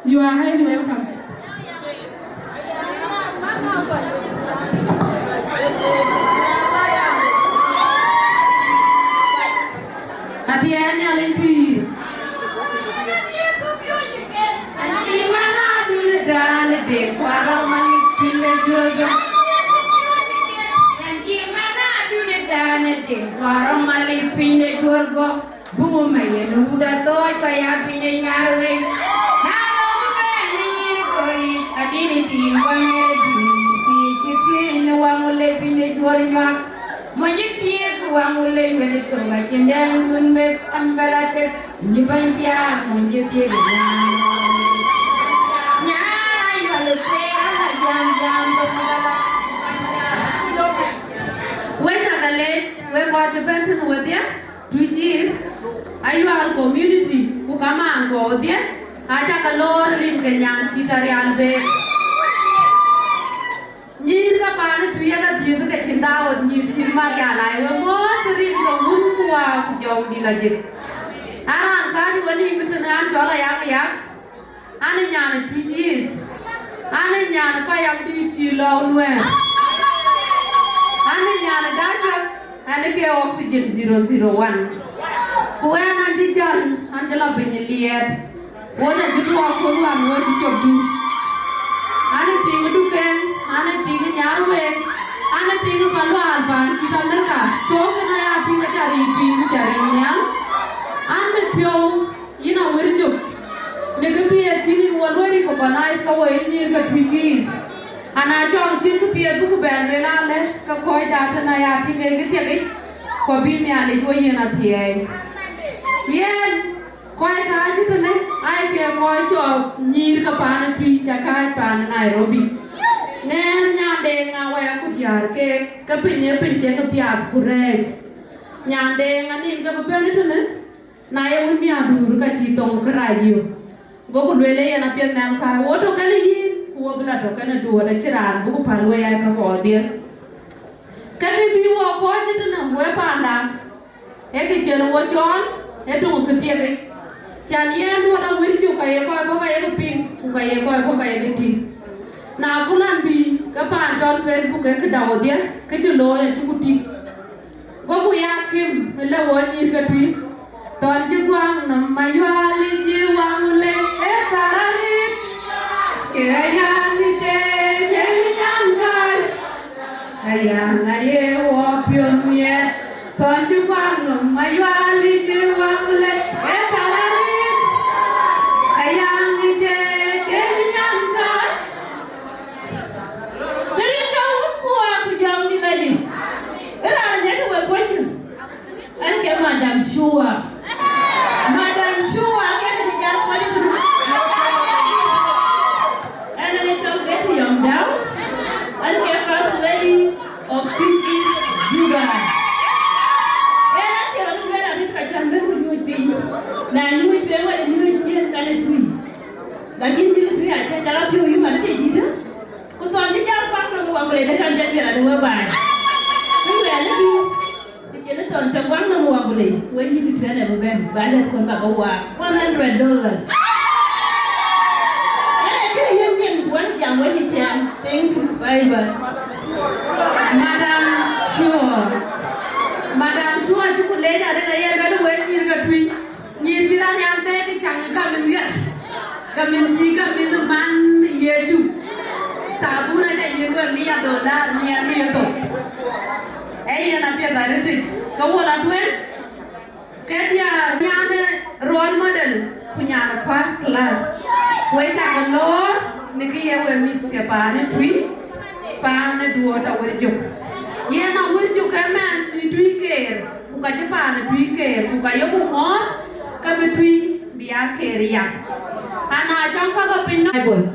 You are highly welcome. Ayual Community, Bukaman go there, Aja Kalor in Kenyan Chitarial Bay. Nilka Pana Twiga, the Chinda, Maria lai we mo terin ko mun kuwa ku jong di lajik aran ka di wani bitana an jola yang ane nyane Twic is ane nyane pa yang di chilo nwe ane nyane Dachuek ane ke oxygen 001 kuwe nan di jan anjala benyeliet woja jitwa ko wan woji chobdu ane tingu duken ane tingu nyarwe ane tingu palwal ban chita merka so kana ya tingu cari pingu cari nyang ane pyo ina werjuk nekapia tini walwari ko banais ka wo nyir ka Twic is ana chong chin ku pia ku ben velale ka koi data na ya tingu ke tiake ko bin ya le wo yena thie yen koi ta chitane ai ke koi cho nyir ka pana Twic ya kai pana Nairobi nen nyande ngawa ya Agutyar ke kapinye pinche ka piat kurej nyande nganin ka bebeni tane na ya wimi adur ka chitong ka radio go ku lele ya na pia nan ka woto kale yin wo bla to kana do da chiran bu ku palwe ya ka ko dia kati bi wo ko chitana we panda e ke chelo wo chon e to ku tie ke chan yen wo da wirju ka ye ko ka ye pin ku ka ye ko ka ye ti na kulan bi ka pan ton Facebook ke dawo dia ke chulo ya chukuti go ku ya kim le wo nyir ka tui ton ji gwang na mayali ji wang le e tarani ke ya mi te ye nyang kai aya na ye wo pyo mie ton ji gwang na mayali ji wang le e tarani aya mi te ye nyang kai Madam Shua. Madam Shua, get the young money. And then it's all get young down. And get first lady of Twic Buga. And I tell you where I think I can make you be. Now you will be what you will get and a tweet. Like in the tree, I can tell you might take it. Put on the job, one of them, they can get me out of the way. Kita tuan cakap nama orang boleh, when you do that ever ben, bandar pun tak awak, $100. Jadi yang tuan jam wajib jam, thank you, bye bye. Madam Shua cukup leda ada yang baru wajib nyir Twic, nyir siran yang baik jangan kami lihat, kami jika minuman yecu, sabun ada nyir $100 nyir itu. Ayah nak pergi baru tu, kau orang tuan, kerja punya role model, punya first class, kau cakap lor, ni kaya kau mit ke pane Twic, pane Duot Awerjok. Ye na Awerjok kemen si Twic ker, bukan je pane Twic ker, bukan ye bukan, kami Twic biar keria. Anak jangka kau pindah pun,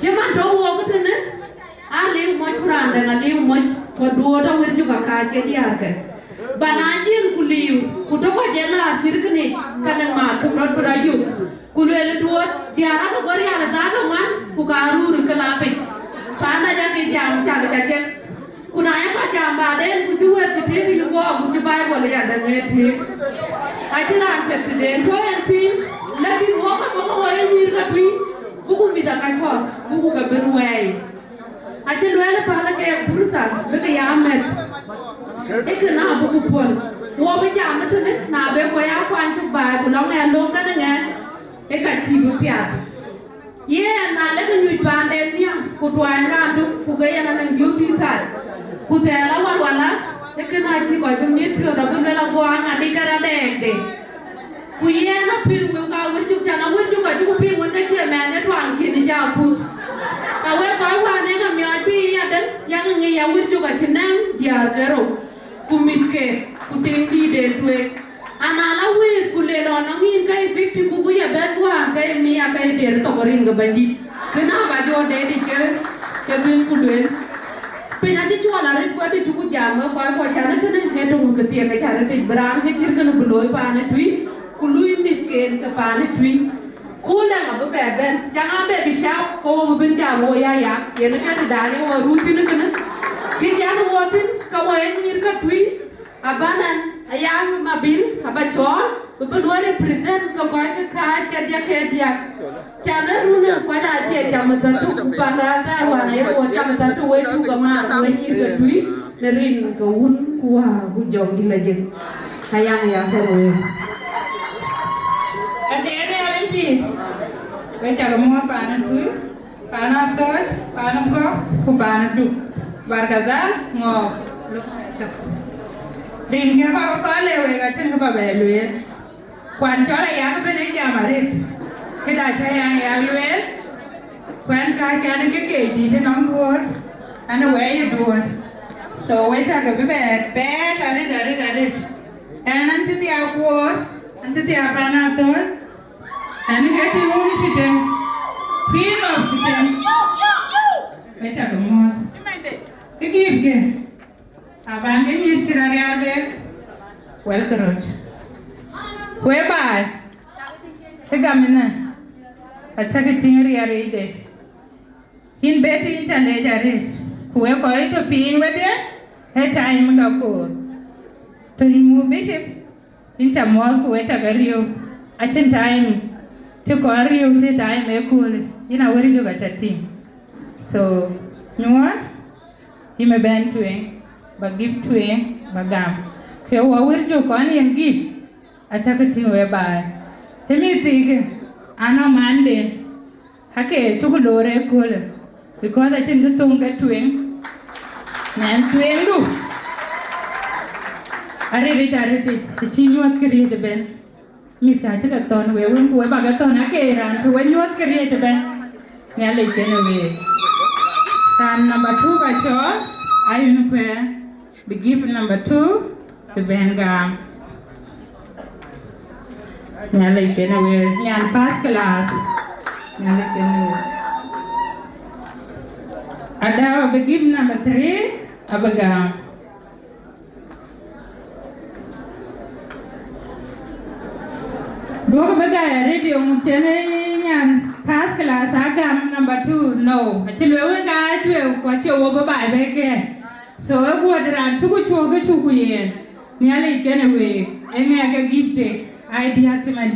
zaman tahu aku tu ne, aliu macam dengan aliu macam. Duot Awerjok kaca dia kan. Banajir kuliu, kutoka jela cirkene kadang macam rot berayu. Kuluel Duot diarah ke gori ada tadoman, kukarur kelape. Pana jadi jam cak. Kunaya macam baden kucuat cetek juga kucipai boleh ada ngetik. Ajaran presiden tu yang tin, lagi waktu kamu orang ni Twic, buku minta kau, buku keberuai. Aja luar pala kayak bursa, betul ya amet. Ekena buku pun, wah macam tu ni, nabe kaya aku ancuk baik, pulang elok kan dengan, ekasi berpiat. Ye, nala kan nyuci pandai ni, kutuan kan tu, kugaya nana beauty tar, kutela wala, ekena aci kau berniat pio, tapi bela buang adi karadek deh. Kuye na pil kuye kau Awerjok jangan Awerjok aja kupi wanda cie mana tuang cini jauh puj. Kau kau wane kami api ada yang ngi Awerjok aja nang diar kero, kumit ke, kutinggi deh Twic. Anak wis kulelo nangin kai victim kuku ya berkuan kai mia kai der tokorin ke bandit. Kenapa jo deh di ke bin kuduen. Penyakit cuma lari kuat di cukup jam, kau cana kena hedong ketia kai cana tik berang kecil kena beloi pane Twic. Kului mitken ke pane Twic, kulang apa beben, jangan bebisau, kau bebenca moya ya, yang ni ada dari orang rupi ni kena, Kijan watin kawain nyirka Twic abanan ayam mabil abachol beberapa represent kekoi kerja cara runa pada aja jam tertentu pada wana ya jam tertentu weju gamar nyirka Twic nerin kaun kuah hujung di lejeng hayang ya terus. Ada lagi. Baca semua panen Twic, panen tos, panen kok, panen duk. Bargazal ngok. Dinga ba ko lewe ga tin ba belwe. Kwan chola ya ko bene jamarit. Kida cha ya lwe. Kwan ka kan ke di te nong wot. Ana we you do it. So we ta go be dare. And anti the award, anti the abanator. And get the only system. Queen of system. We ta go more. Give. Abandon is welcome. Whereby, the government attacking reality. In better internet, whoever going to be with it, a time ago. To remove bishop into more who at Agaar at a time to call you the time a cool in a very good team. So, you want? He may bend to him, but give to him, but damn. He will do money and give. Attack it whereby. He may think, I know Monday. Hake, took a lore cooler. Because I think the tongue get to him. And to him, look. I read it. The team was created Ben. Miss Atagaton, where we were Bagaton again, and when you was created Ben. Nearly get away. Time number 2 by Chol, Ayual Songs. Begin number 2, the Benga. Nearly get away. Nyan pass class. Nearly get away. Ada begin number 3, Apadang. Dua bagaya radio mungkin pass class agam number 2 no. Cilwe dah cilwe kuaci oba bayi beke. So aku ada ran cukup yen. Ni alih kena we. Eme agak gipte idea cuman.